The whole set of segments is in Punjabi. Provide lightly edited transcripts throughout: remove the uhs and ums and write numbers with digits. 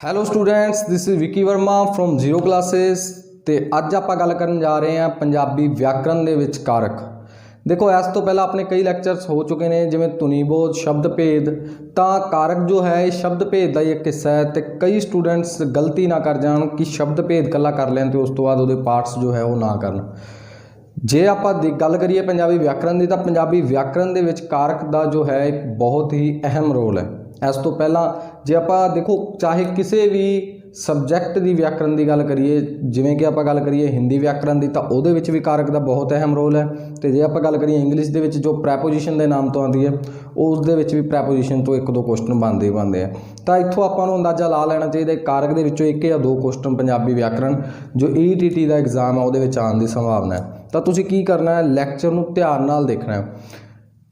Hello students, this is Vicky Verma from zero classes. ਤੇ ਅੱਜ ਆਪਾਂ ਗੱਲ ਕਰਨ ਜਾ ਰਹੇ ਹਾਂ ਪੰਜਾਬੀ ਵਿਆਕਰਣ ਦੇ ਵਿੱਚ ਕਾਰਕ। ਦੇਖੋ, ਇਸ ਤੋਂ ਪਹਿਲਾਂ ਆਪਣੇ ਕਈ ਲੈਕਚਰਸ ਹੋ ਚੁੱਕੇ ਨੇ, ਜਿਵੇਂ ਧੁਨੀ ਬੋਧ, ਸ਼ਬਦ ਭੇਦ। ਤਾਂ ਕਾਰਕ ਜੋ ਹੈ ਇਹ ਸ਼ਬਦ ਭੇਦ ਦਾ ਹੀ ਇੱਕ ਹਿੱਸਾ ਹੈ। ਤੇ ਕਈ ਸਟੂਡੈਂਟਸ ਗਲਤੀ ਨਾ ਕਰ ਜਾਣ ਕਿ ਸ਼ਬਦ ਭੇਦ ਇਕੱਲਾ ਕਰ ਲੈਣ ਤੇ ਉਸ ਤੋਂ ਬਾਅਦ ਉਹਦੇ ਪਾਰਟਸ ਜੋ ਹੈ ਉਹ ਨਾ ਕਰਨ। ਜੇ ਆਪਾਂ ਗੱਲ ਕਰੀਏ ਪੰਜਾਬੀ ਵਿਆਕਰਣ ਦੀ, ਤਾਂ ਪੰਜਾਬੀ ਵਿਆਕਰਣ ਦੇ ਵਿੱਚ ਕਾਰਕ ਦਾ ਜੋ ਹੈ ਇੱਕ ਬਹੁਤ ਹੀ ਅਹਿਮ ਰੋਲ ਹੈ। ਇਸ ਤੋਂ ਪਹਿਲਾਂ ਜੇ ਆਪਾਂ ਦੇਖੋ, ਚਾਹੇ ਕਿਸੇ ਵੀ ਸਬਜੈਕਟ ਦੀ ਵਿਆਕਰਣ ਦੀ ਗੱਲ ਕਰੀਏ, ਜਿਵੇਂ ਕਿ ਆਪਾਂ ਗੱਲ ਕਰੀਏ ਹਿੰਦੀ ਵਿਆਕਰਣ ਦੀ, ਤਾਂ ਉਹਦੇ ਵਿੱਚ ਵੀ ਕਾਰਕ ਦਾ ਬਹੁਤ ਅਹਿਮ ਰੋਲ ਹੈ। ਅਤੇ ਜੇ ਆਪਾਂ ਗੱਲ ਕਰੀਏ ਇੰਗਲਿਸ਼ ਦੇ ਵਿੱਚ, ਜੋ ਪ੍ਰੈਪੋਜੀਸ਼ਨ ਦੇ ਨਾਮ ਤੋਂ ਆਉਂਦੀ ਹੈ, ਉਸ ਦੇ ਵਿੱਚ ਵੀ ਪ੍ਰੈਪੋਜੀਸ਼ਨ ਤੋਂ ਇੱਕ ਦੋ ਕੁਐਸਚਨ ਬਣਦੇ ਆ। ਤਾਂ ਇੱਥੋਂ ਆਪਾਂ ਨੂੰ ਅੰਦਾਜ਼ਾ ਲਾ ਲੈਣਾ ਚਾਹੀਦਾ ਕਾਰਕ ਦੇ ਵਿੱਚੋਂ ਇੱਕ ਜਾਂ ਦੋ ਕੁਐਸਚਨ ਪੰਜਾਬੀ ਵਿਆਕਰਣ ਜੋ ETT ਦਾ ਐਗਜ਼ਾਮ ਹੈ ਉਹਦੇ ਵਿੱਚ ਆਉਣ ਦੀ ਸੰਭਾਵਨਾ ਹੈ। ਤਾਂ ਤੁਸੀਂ ਕੀ ਕਰਨਾ ਹੈ, ਲੈਕਚਰ ਨੂੰ ਧਿਆਨ ਨਾਲ ਦੇਖਣਾ ਹੈ।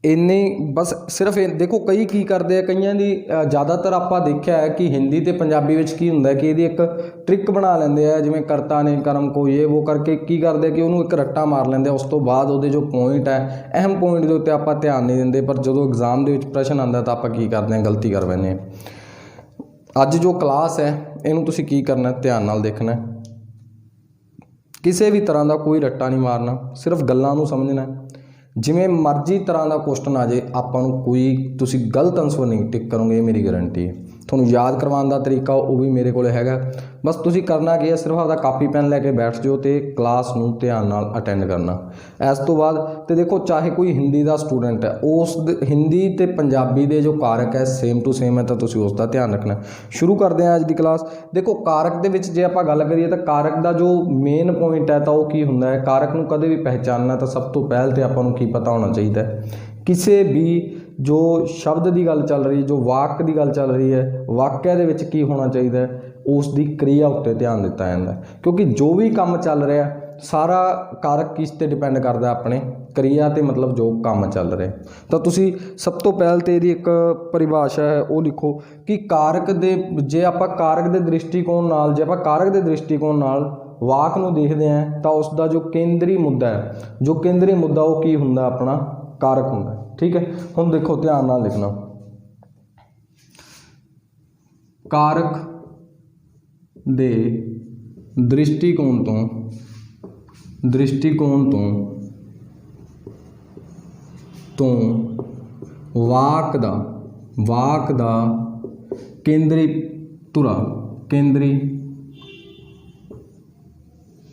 ਇੰਨੀ ਬਸ ਸਿਰਫ ਦੇਖੋ, ਕਈ ਕੀ ਕਰਦੇ ਆ, ਕਈਆਂ ਦੀ ਜ਼ਿਆਦਾਤਰ ਆਪਾਂ ਦੇਖਿਆ ਹੈ ਕਿ ਹਿੰਦੀ ਅਤੇ ਪੰਜਾਬੀ ਵਿੱਚ ਕੀ ਹੁੰਦਾ ਕਿ ਇਹਦੀ ਇੱਕ ਟ੍ਰਿਕ ਬਣਾ ਲੈਂਦੇ ਆ, ਜਿਵੇਂ ਕਰਤਾ ਨੇ ਕਰਮ ਕੋ ਇਹ ਉਹ ਕਰਕੇ ਕੀ ਕਰਦੇ ਕਿ ਉਹਨੂੰ ਇੱਕ ਰੱਟਾ ਮਾਰ ਲੈਂਦੇ ਆ। ਉਸ ਤੋਂ ਬਾਅਦ ਉਹਦੇ ਜੋ ਪੁਆਇੰਟ ਹੈ, ਅਹਿਮ ਪੁਆਇੰਟ ਦੇ ਉੱਤੇ ਆਪਾਂ ਧਿਆਨ ਨਹੀਂ ਦਿੰਦੇ। ਪਰ ਜਦੋਂ ਐਗਜ਼ਾਮ ਦੇ ਵਿੱਚ ਪ੍ਰਸ਼ਨ ਆਉਂਦਾ ਤਾਂ ਆਪਾਂ ਕੀ ਕਰਦੇ ਹਾਂ, ਗਲਤੀ ਕਰ ਬੈਂਦੇ ਹਾਂ। ਅੱਜ ਜੋ ਕਲਾਸ ਹੈ ਇਹਨੂੰ ਤੁਸੀਂ ਕੀ ਕਰਨਾ, ਧਿਆਨ ਨਾਲ ਦੇਖਣਾ। ਕਿਸੇ ਵੀ ਤਰ੍ਹਾਂ ਦਾ ਕੋਈ ਰੱਟਾ ਨਹੀਂ ਮਾਰਨਾ, ਸਿਰਫ ਗੱਲਾਂ ਨੂੰ ਸਮਝਣਾ। ਜਿਵੇਂ ਮਰਜ਼ੀ ਤਰ੍ਹਾਂ ਦਾ ਕੁਐਸਚਨ ਆ ਜਾਏ, ਆਪਾਂ ਨੂੰ ਕੋਈ ਤੁਸੀਂ ਗਲਤ ਆਨਸਰ ਨਹੀਂ ਟਿਕ ਕਰੋਗੇ, ਇਹ ਮੇਰੀ ਗਾਰੰਟੀ ਹੈ। ਤੁਹਾਨੂੰ ਯਾਦ ਕਰਵਾਉਣ ਦਾ ਤਰੀਕਾ ਉਹ ਵੀ ਮੇਰੇ ਕੋਲ ਹੈਗਾ। ਬਸ ਤੁਸੀਂ ਕਰਨਾ ਕੀ ਹੈ, ਸਿਰਫ ਆਪਦਾ ਕਾਪੀ ਪੈਨ ਲੈ ਕੇ ਬੈਠ ਜਾਓ ਅਤੇ ਕਲਾਸ ਨੂੰ ਧਿਆਨ ਨਾਲ ਅਟੈਂਡ ਕਰਨਾ। ਇਸ ਤੋਂ ਬਾਅਦ ਤੇ ਦੇਖੋ, ਚਾਹੇ ਕੋਈ ਹਿੰਦੀ ਦਾ ਸਟੂਡੈਂਟ ਹੈ, ਉਸ ਹਿੰਦੀ ਅਤੇ ਪੰਜਾਬੀ ਦੇ ਜੋ ਕਾਰਕ ਹੈ ਸੇਮ ਟੂ ਸੇਮ ਹੈ, ਤਾਂ ਤੁਸੀਂ ਉਸ ਦਾ ਧਿਆਨ ਰੱਖਣਾ। ਸ਼ੁਰੂ ਕਰਦੇ ਹਾਂ ਅੱਜ ਦੀ ਕਲਾਸ। ਦੇਖੋ, ਕਾਰਕ ਦੇ ਵਿੱਚ ਜੇ ਆਪਾਂ ਗੱਲ ਕਰੀਏ ਤਾਂ ਕਾਰਕ ਦਾ ਜੋ ਮੇਨ ਪੁਆਇੰਟ ਹੈ ਤਾਂ ਉਹ ਕੀ ਹੁੰਦਾ ਹੈ। ਕਾਰਕ ਨੂੰ ਕਦੇ ਵੀ ਪਹਿਚਾਨਣਾ ਤਾਂ ਸਭ ਤੋਂ ਪਹਿਲ ਤੇ ਆਪਾਂ ਨੂੰ ਕੀ ਪਤਾ ਹੋਣਾ ਚਾਹੀਦਾ ਹੈ, ਕਿਸੇ ਵੀ ਜੋ ਸ਼ਬਦ ਦੀ ਗੱਲ ਚੱਲ ਰਹੀ ਹੈ, ਜੋ ਵਾਕ ਦੀ ਗੱਲ ਚੱਲ ਰਹੀ ਹੈ, ਵਾਕਿਆ ਦੇ ਵਿੱਚ ਕੀ ਹੋਣਾ ਚਾਹੀਦਾ ਹੈ, ਉਸ ਦੀ ਕਿਰਿਆ ਉੱਤੇ ਧਿਆਨ ਦਿੱਤਾ ਜਾਂਦਾ। ਕਿਉਂਕਿ ਜੋ ਵੀ ਕੰਮ ਚੱਲ ਰਿਹਾ ਸਾਰਾ ਕਾਰਕ ਕਿਸ 'ਤੇ ਡਿਪੈਂਡ ਕਰਦਾ, ਆਪਣੇ ਕਿਰਿਆ 'ਤੇ, ਮਤਲਬ ਜੋ ਕੰਮ ਚੱਲ ਰਿਹਾ। ਤਾਂ ਤੁਸੀਂ ਸਭ ਤੋਂ ਪਹਿਲ ਤਾਂ ਇਹਦੀ ਇੱਕ ਪਰਿਭਾਸ਼ਾ ਹੈ ਉਹ ਲਿਖੋ ਕਿ ਕਾਰਕ ਦੇ, ਜੇ ਆਪਾਂ ਕਾਰਕ ਦੇ ਦ੍ਰਿਸ਼ਟੀਕੋਣ ਨਾਲ, ਜੇ ਆਪਾਂ ਕਾਰਕ ਦੇ ਦ੍ਰਿਸ਼ਟੀਕੋਣ ਨਾਲ ਵਾਕ ਨੂੰ ਦੇਖਦੇ ਹਾਂ ਤਾਂ ਉਸ ਦਾ ਜੋ ਕੇਂਦਰੀ ਮੁੱਦਾ ਹੈ, ਜੋ ਕੇਂਦਰੀ ਮੁੱਦਾ ਉਹ ਕੀ ਹੁੰਦਾ, ਆਪਣਾ ਕਾਰਕ ਹੁੰਦਾ। ਠੀਕ ਹੈ, ਹੁਣ ਦੇਖੋ ਧਿਆਨ ਨਾਲ ਲਿਖਣਾ। ਕਾਰਕ ਦੇ ਦ੍ਰਿਸ਼ਟੀਕੋਣ ਤੋਂ ਵਾਕ ਦਾ ਕੇਂਦਰੀ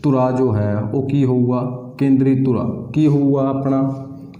ਧੁਰਾ ਜੋ ਹੈ ਉਹ ਕੀ ਹੋਊਗਾ, ਕੇਂਦਰੀ ਧੁਰਾ ਕੀ ਹੋਊਗਾ, ਆਪਣਾ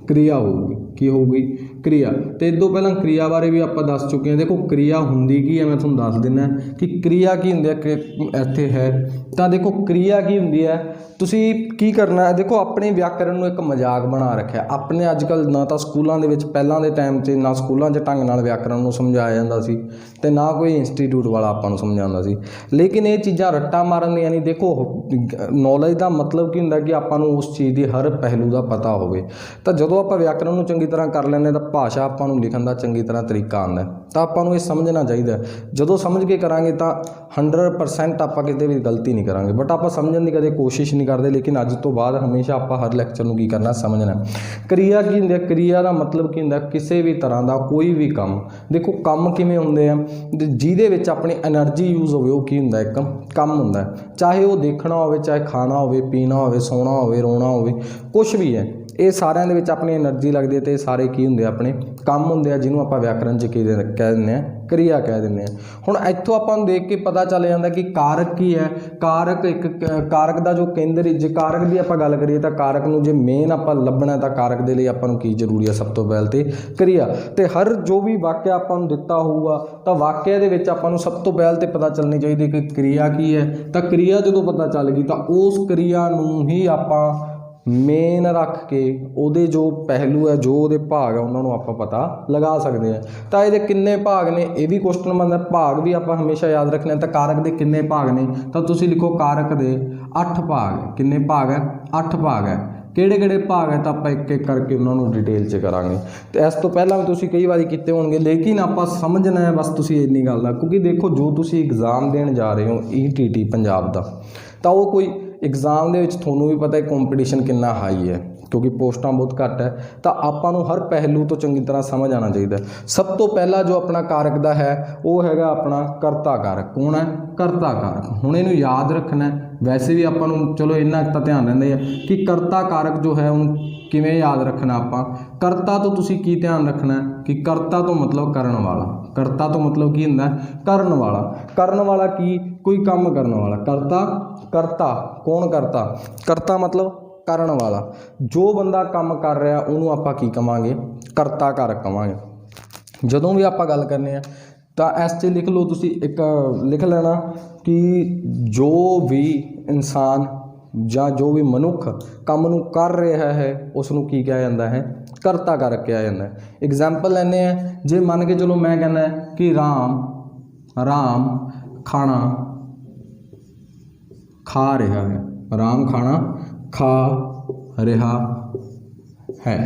ਕਿਰਿਆ ਹੋਊਗੀ। ਕੀ ਹੋਊਗੀ, ਕਿਰਿਆ। ਅਤੇ ਇਸ ਤੋਂ ਪਹਿਲਾਂ ਕਿਰਿਆ ਬਾਰੇ ਵੀ ਆਪਾਂ ਦੱਸ ਚੁੱਕੇ ਹਾਂ। ਦੇਖੋ, ਕਿਰਿਆ ਹੁੰਦੀ ਕੀ ਹੈ, ਮੈਂ ਤੁਹਾਨੂੰ ਦੱਸ ਦਿੰਦਾ ਕਿ ਕਿਰਿਆ ਕੀ ਹੁੰਦੀ ਹੈ। ਕਿ ਇੱਥੇ ਹੈ ਤਾਂ ਦੇਖੋ, ਕਿਰਿਆ ਕੀ ਹੁੰਦੀ ਹੈ, ਤੁਸੀਂ ਕੀ ਕਰਨਾ ਹੈ। ਦੇਖੋ, ਆਪਣੇ ਵਿਆਕਰਣ ਨੂੰ ਇੱਕ ਮਜ਼ਾਕ ਬਣਾ ਰੱਖਿਆ ਆਪਣੇ। ਅੱਜ ਕੱਲ੍ਹ ਨਾ ਤਾਂ ਸਕੂਲਾਂ ਦੇ ਵਿੱਚ, ਪਹਿਲਾਂ ਦੇ ਟਾਈਮ 'ਚ ਨਾ ਸਕੂਲਾਂ 'ਚ ਢੰਗ ਨਾਲ ਵਿਆਕਰਣ ਨੂੰ ਸਮਝਾਇਆ ਜਾਂਦਾ ਸੀ ਅਤੇ ਨਾ ਕੋਈ ਇੰਸਟੀਟਿਊਟ ਵਾਲਾ ਆਪਾਂ ਨੂੰ ਸਮਝਾਉਂਦਾ ਸੀ। ਲੇਕਿਨ ਇਹ ਚੀਜ਼ਾਂ ਰੱਟਾ ਮਾਰਨ ਦੀਆਂ ਨਹੀਂ। ਦੇਖੋ, ਨੌਲੇਜ ਦਾ ਮਤਲਬ ਕੀ ਹੁੰਦਾ ਕਿ ਆਪਾਂ ਨੂੰ ਉਸ ਚੀਜ਼ ਦੀ ਹਰ ਪਹਿਲੂ ਦਾ ਪਤਾ ਹੋਵੇ। ਤਾਂ ਜਦੋਂ ਆਪਾਂ ਵਿਆਕਰਣ ਨੂੰ ਚੰਗੀ ਤਰ੍ਹਾਂ ਕਰ ਲੈਂਦੇ ਤਾਂ ਭਾਸ਼ਾ ਆਪਾਂ ਨੂੰ ਲਿਖਣ ਦਾ ਚੰਗੀ ਤਰ੍ਹਾਂ ਤਰੀਕਾ ਆਉਂਦਾ। ਤਾਂ ਆਪਾਂ ਨੂੰ ਇਹ ਸਮਝਣਾ ਚਾਹੀਦਾ। ਜਦੋਂ ਸਮਝ ਕੇ ਕਰਾਂਗੇ ਤਾਂ 100% ਆਪਾਂ ਕਿਤੇ ਵੀ ਗਲਤੀ ਨਹੀਂ ਕਰਾਂਗੇ। ਬਟ ਆਪਾਂ ਸਮਝਣ ਦੀ ਕਦੇ ਕੋਸ਼ਿਸ਼ ਨਹੀਂ ਕਰਦੇ। ਲੇਕਿਨ ਅੱਜ ਤੋਂ ਬਾਅਦ ਹਮੇਸ਼ਾ ਆਪਾਂ ਹਰ ਲੈਕਚਰ ਨੂੰ ਕੀ ਕਰਨਾ, ਸਮਝਣਾ। ਕਿਰਿਆ ਕੀ ਹੁੰਦੀ ਹੈ, ਕਿਰਿਆ ਦਾ ਮਤਲਬ ਕੀ ਹੁੰਦਾ, ਕਿਸੇ ਵੀ ਤਰ੍ਹਾਂ ਦਾ ਕੋਈ ਵੀ ਕੰਮ। ਦੇਖੋ, ਕੰਮ ਕਿਵੇਂ ਹੁੰਦੇ ਆ, ਜਿਹਦੇ ਵਿੱਚ ਆਪਣੀ ਐਨਰਜੀ ਯੂਜ਼ ਹੋਵੇ, ਉਹ ਕੀ ਹੁੰਦਾ, ਇੱਕ ਕੰਮ ਹੁੰਦਾ। ਚਾਹੇ ਉਹ ਦੇਖਣਾ ਹੋਵੇ, ਚਾਹੇ ਖਾਣਾ ਹੋਵੇ, ਪੀਣਾ ਹੋਵੇ, ਸੌਣਾ ਹੋਵੇ, ਰੋਣਾ ਹੋਵੇ, ਕੁਛ ਵੀ ਹੈ, ਇਹ ਸਾਰਿਆਂ ਦੇ ਵਿੱਚ ਆਪਣੀ ਐਨਰਜੀ ਲੱਗਦੀ ਹੈ। ਅਤੇ ਇਹ ਸਾਰੇ ਕੀ ਹੁੰਦੇ ਆ, ਆਪਣੇ ਕੰਮ ਹੁੰਦੇ ਆ, ਜਿਹਨੂੰ ਆਪਾਂ ਵਿਆਕਰਣ 'ਚ ਕੀ ਕਹਿ ਦਿੰਦੇ ਹਾਂ, ਕਿਰਿਆ ਕਹਿ ਦਿੰਦੇ ਹਾਂ। ਹੁਣ ਇੱਥੋਂ ਆਪਾਂ ਨੂੰ ਦੇਖ ਕੇ ਪਤਾ ਚੱਲ ਜਾਂਦਾ ਕਿ ਕਾਰਕ ਕੀ ਹੈ। ਕਾਰਕ ਦਾ ਜੋ ਕੇਂਦਰੀ, ਜੇ ਕਾਰਕ ਦੀ ਆਪਾਂ ਗੱਲ ਕਰੀਏ ਤਾਂ ਕਾਰਕ ਨੂੰ ਜੇ ਮੇਨ ਆਪਾਂ ਲੱਭਣਾ ਤਾਂ ਕਾਰਕ ਦੇ ਲਈ ਆਪਾਂ ਨੂੰ ਕੀ ਜ਼ਰੂਰੀ ਹੈ, ਸਭ ਤੋਂ ਪਹਿਲ ਤੇ ਕਿਰਿਆ। ਅਤੇ ਹਰ ਜੋ ਵੀ ਵਾਕਿਆ ਆਪਾਂ ਨੂੰ ਦਿੱਤਾ ਹੋਊਗਾ ਤਾਂ ਵਾਕਿਆ ਦੇ ਵਿੱਚ ਆਪਾਂ ਨੂੰ ਸਭ ਤੋਂ ਪਹਿਲ ਤੇ ਪਤਾ ਚੱਲਣੀ ਚਾਹੀਦੀ ਕਿ ਕਿਰਿਆ ਕੀ ਹੈ। ਤਾਂ ਕਿਰਿਆ ਜਦੋਂ ਪਤਾ ਚੱਲ ਗਈ ਤਾਂ ਉਸ ਕਿਰਿਆ ਨੂੰ ਹੀ ਆਪਾਂ ਮੇਨ ਰੱਖ ਕੇ ਉਹਦੇ ਜੋ ਪਹਿਲੂ ਹੈ, ਜੋ ਉਹਦੇ ਭਾਗ ਹੈ, ਉਹਨਾਂ ਨੂੰ ਆਪਾਂ ਪਤਾ ਲਗਾ ਸਕਦੇ ਹਾਂ। ਤਾਂ ਇਹਦੇ ਕਿੰਨੇ ਭਾਗ ਨੇ, ਇਹ ਵੀ ਕੁਐਸਚਨ ਬਣਦਾ। ਭਾਗ ਵੀ ਆਪਾਂ ਹਮੇਸ਼ਾ ਯਾਦ ਰੱਖਣੇ। ਤਾਂ ਕਾਰਕ ਦੇ ਕਿੰਨੇ ਭਾਗ ਨੇ, ਤਾਂ ਤੁਸੀਂ ਲਿਖੋ ਕਾਰਕ ਦੇ 8 ਭਾਗ ਹੈ। ਕਿੰਨੇ ਭਾਗ ਹੈ, 8 ਭਾਗ ਹੈ। ਕਿਹੜੇ ਕਿਹੜੇ ਭਾਗ ਹੈ ਤਾਂ ਆਪਾਂ ਇੱਕ ਇੱਕ ਕਰਕੇ ਉਹਨਾਂ ਨੂੰ ਡਿਟੇਲ 'ਚ ਕਰਾਂਗੇ। ਅਤੇ ਇਸ ਤੋਂ ਪਹਿਲਾਂ ਵੀ ਤੁਸੀਂ ਕਈ ਵਾਰੀ ਕੀਤੇ ਹੋਣਗੇ, ਲੇਕਿਨ ਆਪਾਂ ਸਮਝਣਾ ਹੈ ਬਸ ਤੁਸੀਂ ਇੰਨੀ ਗੱਲ ਦਾ। ਕਿਉਂਕਿ ਦੇਖੋ, ਜੋ ਤੁਸੀਂ ਐਗਜ਼ਾਮ ਦੇਣ ਜਾ ਰਹੇ ਹੋ ETT ਪੰਜਾਬ ਦਾ, ਤਾਂ ਉਹ ਕੋਈ ਐਗਜ਼ਾਮ ਦੇ ਵਿੱਚ ਤੁਹਾਨੂੰ ਵੀ ਪਤਾ ਹੈ ਕੰਪੀਟੀਸ਼ਨ ਕਿੰਨਾ ਹਾਈ ਹੈ। क्योंकि पोस्टां बहुत घट है, तो आपां नूं हर पहलू तो चंगी तरह समझ आना चाहिए। सब तो पहला जो अपना कारक दा है वो हैगा अपना करता कारक। कौन है? करता कारक। हुण इहनूं याद रखना है। वैसे भी आपां नूं चलो इन्ना तां ध्यान रहिंदा है कि करता कारक जो है उहनूं किवें याद रखना। आपां करता तो तुसीं की ध्यान रखना है कि करता तो मतलब करण वाला। करता तो मतलब की हुंदा है? करण वाला। करण वाला की? कोई काम करने वाला। करता करता कौन? करता। करता मतलब करण वाला। जो बंदा काम कर रहा उन्होंने आपां की कहांगे? करता कारक कहांगे। जदों भी आपां गल करने तो इस च लिख लो, तुसी एक लिख लेना कि जो भी इंसान ਜਾਂ जो भी मनुख काम नूं कर रहा है उसनूं की कहा जाता है? करता कारक कहा जाता है। एग्जाम्पल लैने हैं, जे मान के चलो मैं कहना कि राम खाना खा रहा है। राम खाना खा रहा है।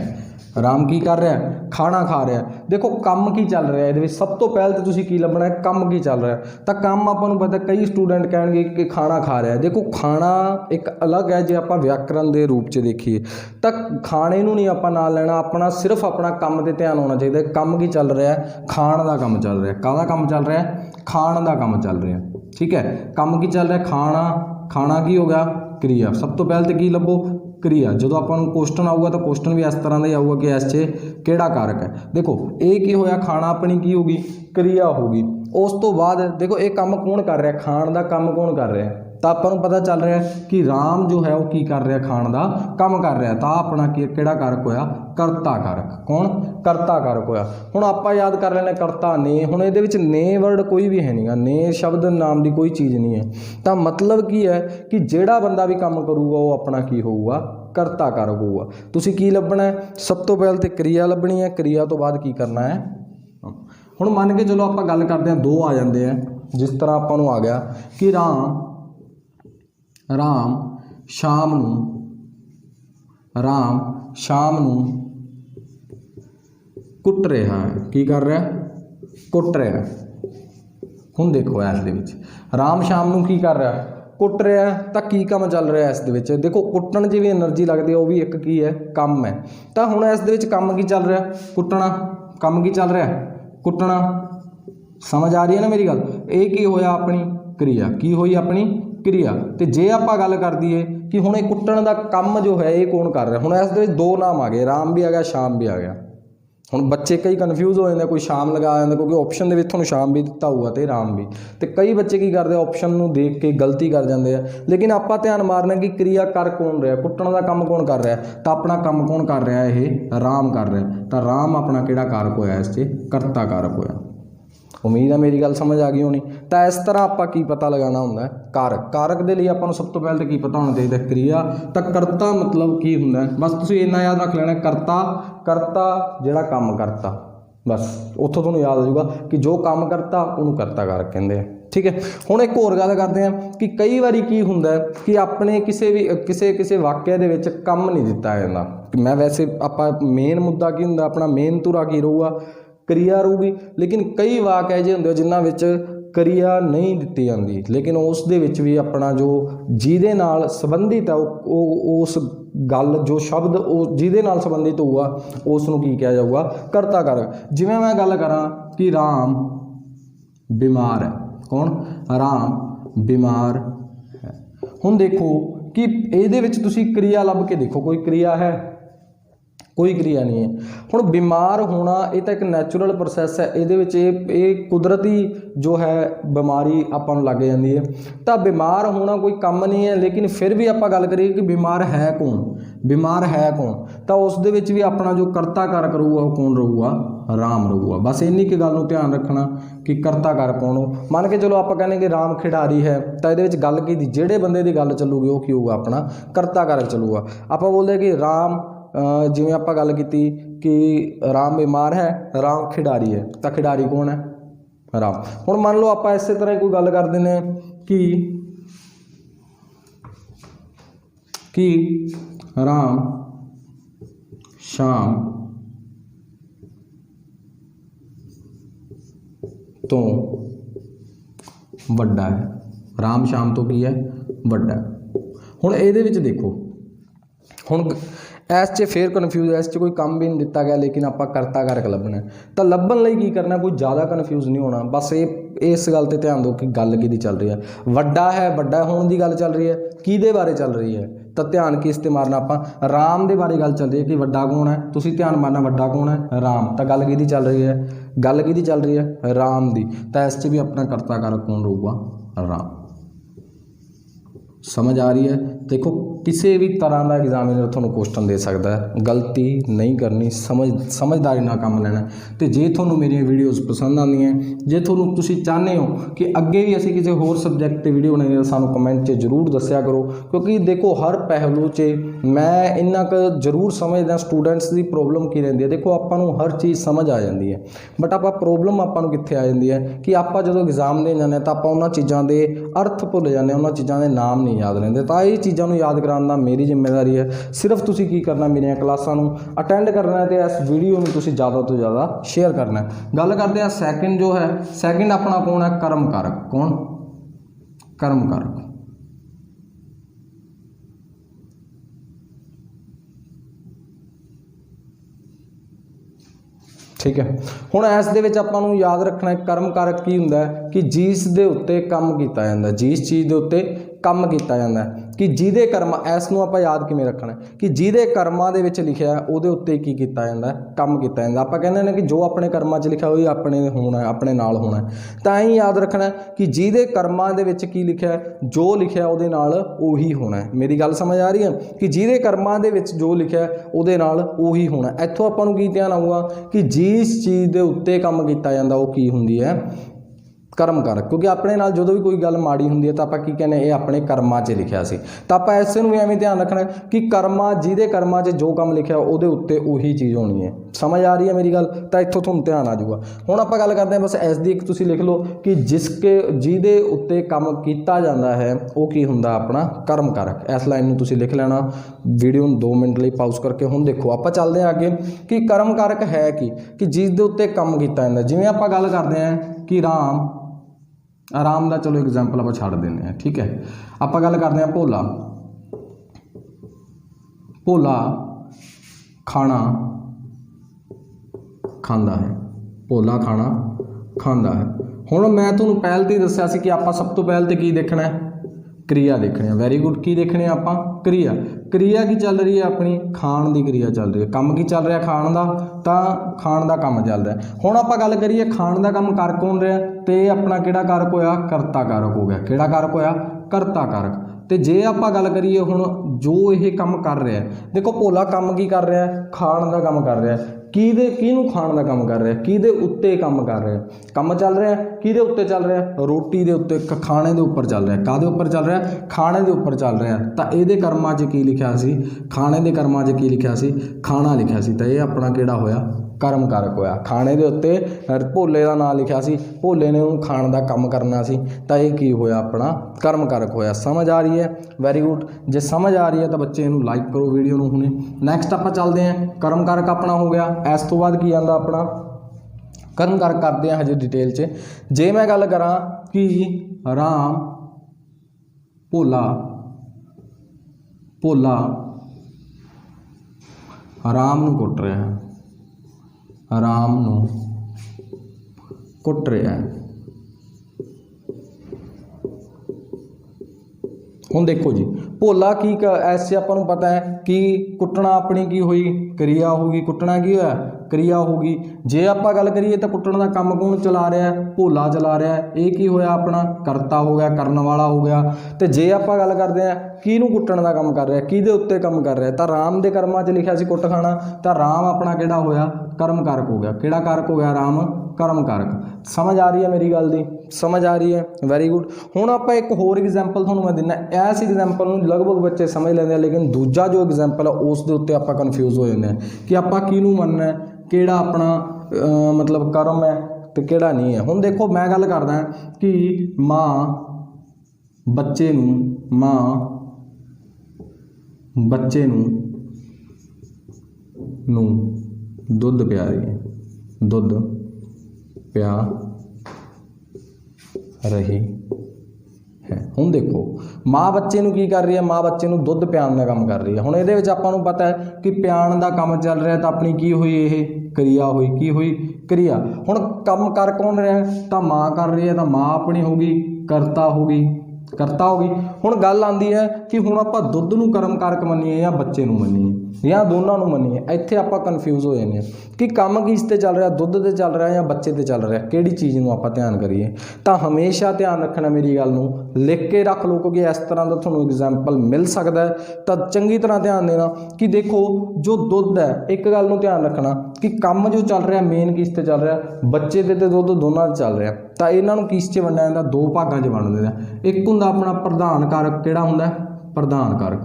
राम की कर रहा है? खाना खा रहा है। देखो काम की चल रहा है, ये सब तो पहले तो तुसीं की लभना है? काम की चल रहा है। तो काम आपां नूं पता, कई स्टूडेंट कहेंगे कि खाना खा रहा है। देखो खाना एक अलग है, जो आपां व्याकरण के रूप से देखिए तो खाने नूं नहीं आपां नाल लैना, अपना सिर्फ अपना काम ते ध्यान होना चाहिए। काम की चल रहा है? खाण दा काम चल रहा है। काहदा काम चल रहा है? खाण दा काम चल रहा है। ठीक है, काम की चल रहा है? खाना। खाना की हो गया? क्रिया। सब तो पहले तो की लभो? क्रिया। जो आपां नूं क्वेश्चन आऊगा तो क्वेश्चन भी इस तरह का ही आऊगा कि इस च किहड़ा कारक है। देखो ये की होया? खाना अपनी की होगी? क्रिया होगी। उस तो बाद देखो ये काम कौन कर रहा है? खाण दा काम कौन कर रहा है? तो आपां नूं पता चल रहा है कि राम जो है वो की कर रहा है? खाण दा काम कर रहा है। तो अपना किहड़ा कारक होया? करता कारक। कौन? करता कारक होया। हुण आपां याद कर लेने करता ने। हुण इहदे विच ने वर्ड कोई भी है नहीं गा, ने शब्द नाम की कोई चीज़ नहीं है। तो मतलब की है कि जिहड़ा बंदा भी काम करूगा वो अपना की होऊगा? करता कारक होऊगा। तुसीं की लभना है? सब तो पहले तो क्रिया लभनी है। क्रिया तो बाद की करना है? हुण मान के चलो आपां गल करते हैं, दो आ जाते हैं। जिस तरह आपां नूं आ गया कि राम शाम नूं कुट रहा है। की कर रहा है? कुट रहा है। हुण देखो इस दे विच राम शाम नूं की कर रहा है? कुट रहा है। तो की काम चल रहा है इस दे विच? देखो कुटण च भी एनर्जी लगती है, वो भी एक की है? काम है। तो हुण इस दे विच काम की चल रहा है? कुटना। काम की चल रहा है? कुटना। समझ आ रही है ना मेरी गल? ये की होया? अपनी क्रिया। की हुई? अपनी क्रिया। तो जे आपां गल कर दईए कि हुण ये कुटण दा काम जो है ये कौन कर रहा है? हुण इस दे विच दो नाम आ गए, राम भी आ गया, शाम भी आ गया। हुण बच्चे कई कन्फ्यूज़ हो जाते, कोई शाम लगा जाता क्योंकि ऑप्शन दे विच तुहानूं शाम भी दिता होगा तो राम भी। तो कई बच्चे की करते ऑप्शन नूं देख के गलती कर जाते हैं। लेकिन आपां ध्यान मारना कि क्रिया कर कौन रहा है? कुटण का काम कौन कर रहा है? तो अपना काम कौन कर रहा है? ये राम कर रहा है। तो राम अपना किहड़ा कारक होया? इस च करता कारक होया। उम्मीद है मेरी गल समझ आ गई होनी। तो इस तरह आपां की पता लगाना होंदा है? कारक। कारक दे लई आपां नूं सब तो पहले तो की पता होना चाहिए? क्रिया। तो करता मतलब की हुंदा है? बस तुसीं इन्ना याद रख लेना, करता जिहड़ा काम करता, बस उत्थों तुहानूं याद हो जाऊगा कि जो काम करता उहनूं करता कारक कहंदे हैं। ठीक है, हुण एक होर गल करते हैं कि कई बारी की हुंदा है कि अपने किसी वाक्य दे विच काम नहीं दिता जांदा। मैं वैसे आपां मेन मुद्दा की हुंदा, अपना मेन धुरा की रहूगा? क्रिया रहूगी। लेकिन कई वाक है जिहे हुंदे जिन्हां विच क्रिया नहीं दी जाती, लेकिन उस दे विच भी अपना जो जिहदे नाल संबंधित है उस गल जो शब्द जिहदे नाल संबंधित होऊगा उसनूं की कहा जाऊगा? करता कारक। जिवें मैं गल करां कि राम बीमार है। कौन? राम बीमार है। हुण देखो कि इहदे विच तुसीं क्रिया लभ के देखो, कोई क्रिया है? कोई क्रिया नहीं है। हुण बीमार होना ये तो एक नैचुरल प्रोसैस है, ये कुदरती जो है बीमारी आपां नूं लग जाती है। तो बीमार होना कोई काम नहीं है, लेकिन फिर भी आपां गल करिए कि बीमार है कौन? बीमार है कौन? तो उस दे विच भी अपना जो करता कारक रहूगा वो कौन रहूगा? राम रहूगा। बस इन्नी की गल नूं ध्यान रखना कि करता कारक कौन हो। मान के चलो आपां कहने कि राम खिडारी है, तो ये गल की जिहड़े बंदे की गल चलूगी वो की होगा? अपना करता कारक चलूगा। आपां बोलदे कि राम जिवें आपां गल कीती कि राम बीमार है, राम खिडारी है, तो खिडारी कौन है? राम। हुण मान लो आपां इस तरह कोई गल कर दिंदे कि राम शाम तो वड्डा है। राम शाम तो की है? वड्डा है। हुण इहदे विच देखो, हुण ਐਸ 'ਚ ਫਿਰ ਕਨਫਿਊਜ਼, ਐਸ 'ਚ ਕੋਈ ਕੰਮ ਵੀ ਨਹੀਂ ਦਿੱਤਾ ਗਿਆ ਲੇਕਿन ਆਪਾਂ ਕਰਤਾ ਕਾਰਕ ਲੱਭਣਾ ਤਾਂ ਲੱਭਣ ਲਈ ਕੀ ਕਰਨਾ, ਕੋਈ ਜ਼ਿਆਦਾ ਕਨਫਿਊਜ਼ ਨਹੀਂ ਹੋਣਾ। ਬਸ ਇਸ ਗੱਲ ਤੇ ਧਿਆਨ ਦਿਓ ਕਿ ਗੱਲ ਕਿਹਦੀ ਚੱਲ ਰਹੀ ਹੈ। ਵੱਡਾ ਹੈ, ਵੱਡਾ ਹੋਣ ਦੀ ਗੱਲ ਚੱਲ ਰਹੀ ਹੈ, ਕਿਹਦੇ ਬਾਰੇ ਚੱਲ ਰਹੀ ਹੈ ਤਾਂ ਧਿਆਨ ਕਿਸ ਤੇ ਮਾਰਨਾ, ਆਪਾਂ ਰਾਮ ਦੇ ਬਾਰੇ ਗੱਲ ਚੱਲ ਰਹੀ ਹੈ ਕਿ ਵੱਡਾ ਕੌਣ ਹੈ, ਤੁਸੀਂ ਧਿਆਨ ਮਾਰਨਾ ਵੱਡਾ ਕੌਣ ਹੈ, ਰਾਮ। ਤਾਂ ਗੱਲ ਕਿਹਦੀ ਚੱਲ ਰਹੀ ਹੈ, ਗੱਲ ਕਿਹਦੀ ਚੱਲ ਰਹੀ ਹੈ, ਰਾਮ ਦੀ। ਤਾਂ ਇਸ 'ਚ ਵੀ ਆਪਣਾ ਕਰਤਾ ਕਾਰਕ ਕੌਣ ਰਹੂਗਾ, ਰਾਮ। समझ आ रही है। देखो किसी भी तरह का एग्जामिनर थोड़ा क्वेश्चन दे सकता है, गलती नहीं करनी, समझदारी ना काम लेना। तो जे थोनों मेरी वीडियोज़ पसंद आती हैं, जे थोनों तुसी चाहते हो कि अगे भी असी किसी होर सबजैक्ट पर वीडियो बनाइए, सानू कमेंट 'च जरूर दस्या करो, क्योंकि देखो हर पहलू 'च मैं इन्ना क जरूर समझदा स्टूडेंट्स की प्रॉब्लम की रहिंदी है। देखो आपां नूं हर चीज़ समझ आ जाती है, बट आपां प्रॉब्लम आपां नूं कित्थे आ जाती है कि आपां जदों एग्जाम देण जांदे तां आपां उन्हां चीज़ां दे अर्थ भुल जांदे, उन्हां चीज़ां दे नाम नहीं याद रहंदे। तो ये चीज़ों को याद कराना मेरी जिम्मेदारी है। सिर्फ तुसी की करना, मेरी क्लासां नूं अटेंड करना है, तो इस वीडियो में तुसी ज़्यादा तो ज़्यादा शेयर करना है। गल करते हैं सैकेंड जो है, सैकेंड अपना कौन है, कर्म कारक। कौन, कर्म कारक। ठीक है, हुण इस दे विच आपां नूं याद रखना है कर्म कारक की हुंदा है कि जिस दे उत्ते काम कीता जांदा, जिस चीज़ दे उत्ते काम कीता जांदा है कि जिहदे कर्म, इस नूं आपां याद किवें रखना है कि जिहदे कर्मां दे विच लिखिआ है उहदे उत्ते की कीता जांदा है, काम कीता जांदा। आपां कहंदे ने कि जो अपने कर्मां 'च लिखिआ ओही अपने होना है, अपने नाल होना है। तां ही याद रखना है कि जिहदे कर्मां दे विच की लिखिआ है, जो लिखिआ उहदे नाल ओही होना है। मेरी गल समझ आ रही है कि जिहदे कर्मां दे विच जो लिखिआ है उहदे नाल ओही होना है। इत्थों आपां नूं की ध्यान आऊगा कि जिस चीज़ दे उत्ते काम कीता जांदा वो की हुंदी है, कर्म कारक। क्योंकि अपने नाल जो भी कोई गल माड़ी हुंदी है तो आपां की कहने, ये अपने कर्मां 'च लिखिआ सी। तो आपां इस नूं भी एवें ध्यान रखना है कि कर्मां, जिहदे कर्मां 'च जो काम लिखिआ उहदे उत्ते उही चीज़ होनी है। समझ आ रही है मेरी गल? तो इत्थों तुहानूं ध्यान आ जाऊगा। हुण आपां गल करदे हां बस इस दी, एक तुसीं लिख लो कि जिसके जिहदे उत्ते काम कीता जांदा है वो की हुंदा अपना कर्म कारक। इस लाइन नूं तुसीं लिख लेना। वीडियो 2 मिनट लई पाउज करके हुण देखो आपां चलदे हां अगे कि कर्म कारक है कि जिस दे उत्ते काम कीता जांदा। जिवें आपां गल करदे हां कि राम का चलो एग्जाम्पल आप छड़ दें, ठीक है। आप गल करते हैं भोला, भोला खाना खांदा है, भोला खाना खांदा है। हुण मैं तुहानूं पहल ते दस्सिआ सी कि आप सब तो पहल ते की देखना है, क्रिया देखनी है। वैरी गुड, की देखने आप क्रिया, क्रिया की चल रही है अपनी, खाण की क्रिया चल रही है। काम की चल रहा खाण का, तो खाण का काम चल रहा है। हुण आप गल करिए खाण का काम कर कौन रहा, तो अपना किहड़ा कारक होया, करता कारक हो गया। किहड़ा कारक होया, करता कारक। तो जे आप गल करिए हुण जो ये काम कर रहा है, देखो भोला काम की कर रहा है, खाण का काम कर रहा है। किहनूं खाण का काम कर रहा है, किहदे उत्ते काम कर रहा है, काम चल रहा है किहदे उत्ते चल रहा है, रोटी दे उत्ते, खाने दे उपर चल रहा है। काहदे उपर चल रहा है, खाने दे उपर चल रहा है। तो इहदे कर्मां 'च की लिखिआ सी, खाने दे कर्मां 'च की लिखिआ सी, खाना लिखिआ सी। तो यह अपना किहड़ा होया, कर्म कारक होया। खाने दे उत्ते भोले का नाम लिखिआ सी, भोले ने उहनूं खाण का काम करना सी, तो यह की होया, अपना कर्म कारक होया। समझ आ रही है? Very good. जे समझ आ रही है तो बच्चे इनू लाइक करो वीडियो नूं हुणे। नैक्सट आप चलते हैं, कर्म कारक अपना हो गया। इस तो बाद की आंदा अपना कर्म कारक करते हैं हजे डिटेल च। जे मैं गल करा कि राम भोला, भोला राम नूं कुट रहा है, राम नूं कुट रहा है। हुण देखो जी, भोला की ऐसे आपां नूं पता है कि कुटना अपनी की हुई, क्रिया होगी। कुटना की होया, क्रिया होगी। जे आपां गल करिए तो कुटण का काम कौन चला रहा है, भोला चला रहा है। ये की होया, अपना करता हो गया, करन वाला हो गया। तो जे आपां गल करते हैं किहनूं कुटण का काम कर रहा है, किहदे उत्ते काम कर रहा है, तो राम दे कर्मां 'च लिखिआ सी कुट खाना, तो राम अपना किहड़ा होया, कर्म कारक हो गया। किहड़ा कारक हो गया, राम कर्म कारक। समझ आ रही है मेरी गल दी? समझ आ रही है? Very good. हुण आपां एक होर एग्जाम्पल तुहानूं मैं दिना। इस एग्जाम्पल नूं लगभग बच्चे समझ लैंदे हैं, लेकिन दूजा जो एग्जाम्पल है उस दे उत्ते आपां कन्फ्यूज़ हो जांदे हैं कि आपां किहनूं मनना है, किहड़ा अपना मतलब कर्म है तो किहड़ा नहीं है। हुण देखो मैं गल करदा कि माँ बच्चे नूं, माँ बच्चे नूं दुध पिया रही है, दुध पिया रही है। ਹੁਣ ਦੇਖੋ ਮਾਂ ਬੱਚੇ ਨੂੰ ਕੀ ਕਰ ਰਹੀ ਹੈ, ਮਾਂ ਬੱਚੇ ਨੂੰ ਦੁੱਧ ਪਿਆਉਣ ਦਾ ਕੰਮ ਕਰ ਰਹੀ ਹੈ। ਹੁਣ ਇਹਦੇ ਵਿੱਚ ਆਪਾਂ ਨੂੰ ਪਤਾ ਹੈ ਕਿ ਪਿਆਉਣ ਦਾ ਕੰਮ ਚੱਲ ਰਿਹਾ ਤਾਂ ਆਪਣੀ ਕੀ ਹੋਈ, ਇਹ ਕਿਰਿਆ ਹੋਈ। ਕੀ ਹੋਈ, ਕਿਰਿਆ। ਹੁਣ ਕੰਮ ਕਰ ਕੌਣ ਰਿਹਾ, ਤਾਂ ਮਾਂ ਕਰ ਰਹੀ ਹੈ, ਤਾਂ ਮਾਂ ਆਪਣੀ ਹੋ ਗਈ ਕਰਤਾ ਹੋ ਗਈ, ਕਰਤਾ ਹੋ ਗਈ। ਹੁਣ ਗੱਲ ਆਉਂਦੀ ਹੈ ਕਿ ਹੁਣ ਆਪਾਂ ਦੁੱਧ ਨੂੰ ਕਰਮ ਕਾਰਕ ਮੰਨੀਏ ਜਾਂ ਬੱਚੇ ਨੂੰ ਮੰਨੀਏ ਜਾਂ ਦੋਨਾਂ ਨੂੰ ਮੰਨੀਏ। ਇੱਥੇ ਆਪਾਂ ਕਨਫਿਊਜ਼ ਹੋ ਜਾਂਦੇ ਹਾਂ ਕਿ ਕੰਮ ਕਿਸ 'ਤੇ ਚੱਲ ਰਿਹਾ, ਦੁੱਧ 'ਤੇ ਚੱਲ ਰਿਹਾ ਜਾਂ ਬੱਚੇ 'ਤੇ ਚੱਲ ਰਿਹਾ, ਕਿਹੜੀ ਚੀਜ਼ ਨੂੰ ਆਪਾਂ ਧਿਆਨ ਕਰੀਏ। ਤਾਂ ਹਮੇਸ਼ਾ ਧਿਆਨ ਰੱਖਣਾ ਮੇਰੀ ਗੱਲ ਨੂੰ, ਲਿਖ ਕੇ ਰੱਖ ਲਓ, ਕਿਉਂਕਿ ਇਸ ਤਰ੍ਹਾਂ ਦਾ ਤੁਹਾਨੂੰ ਐਗਜ਼ਾਮਪਲ ਮਿਲ ਸਕਦਾ ਹੈ। ਤਾਂ ਚੰਗੀ ਤਰ੍ਹਾਂ ਧਿਆਨ ਦੇਣਾ ਕਿ ਦੇਖੋ ਜੋ ਦੁੱਧ ਹੈ, ਇੱਕ ਗੱਲ ਨੂੰ ਧਿਆਨ ਰੱਖਣਾ ਕਿ ਕੰਮ ਜੋ ਚੱਲ ਰਿਹਾ ਮੇਨ ਕਿਸ ਤੇ ਚੱਲ ਰਿਹਾ, ਬੱਚੇ ਦੇ ਤੇ ਦੁੱਧ ਦੋਨਾਂ 'ਚ ਚੱਲ ਰਿਹਾ। ਤਾਂ ਇਹਨਾਂ ਨੂੰ ਕਿਸ 'ਚ ਵੰਡਿਆ ਜਾਂਦਾ, ਦੋ ਭਾਗਾਂ 'ਚ ਵੰਡ ਦਿੰਦਾ। ਇੱਕ ਹੁੰਦਾ ਆਪਣਾ ਪ੍ਰਧਾਨ ਕਾਰਕ, ਕਿਹੜਾ ਹੁੰਦਾ ਪ੍ਰਧਾਨ ਕਾਰਕ,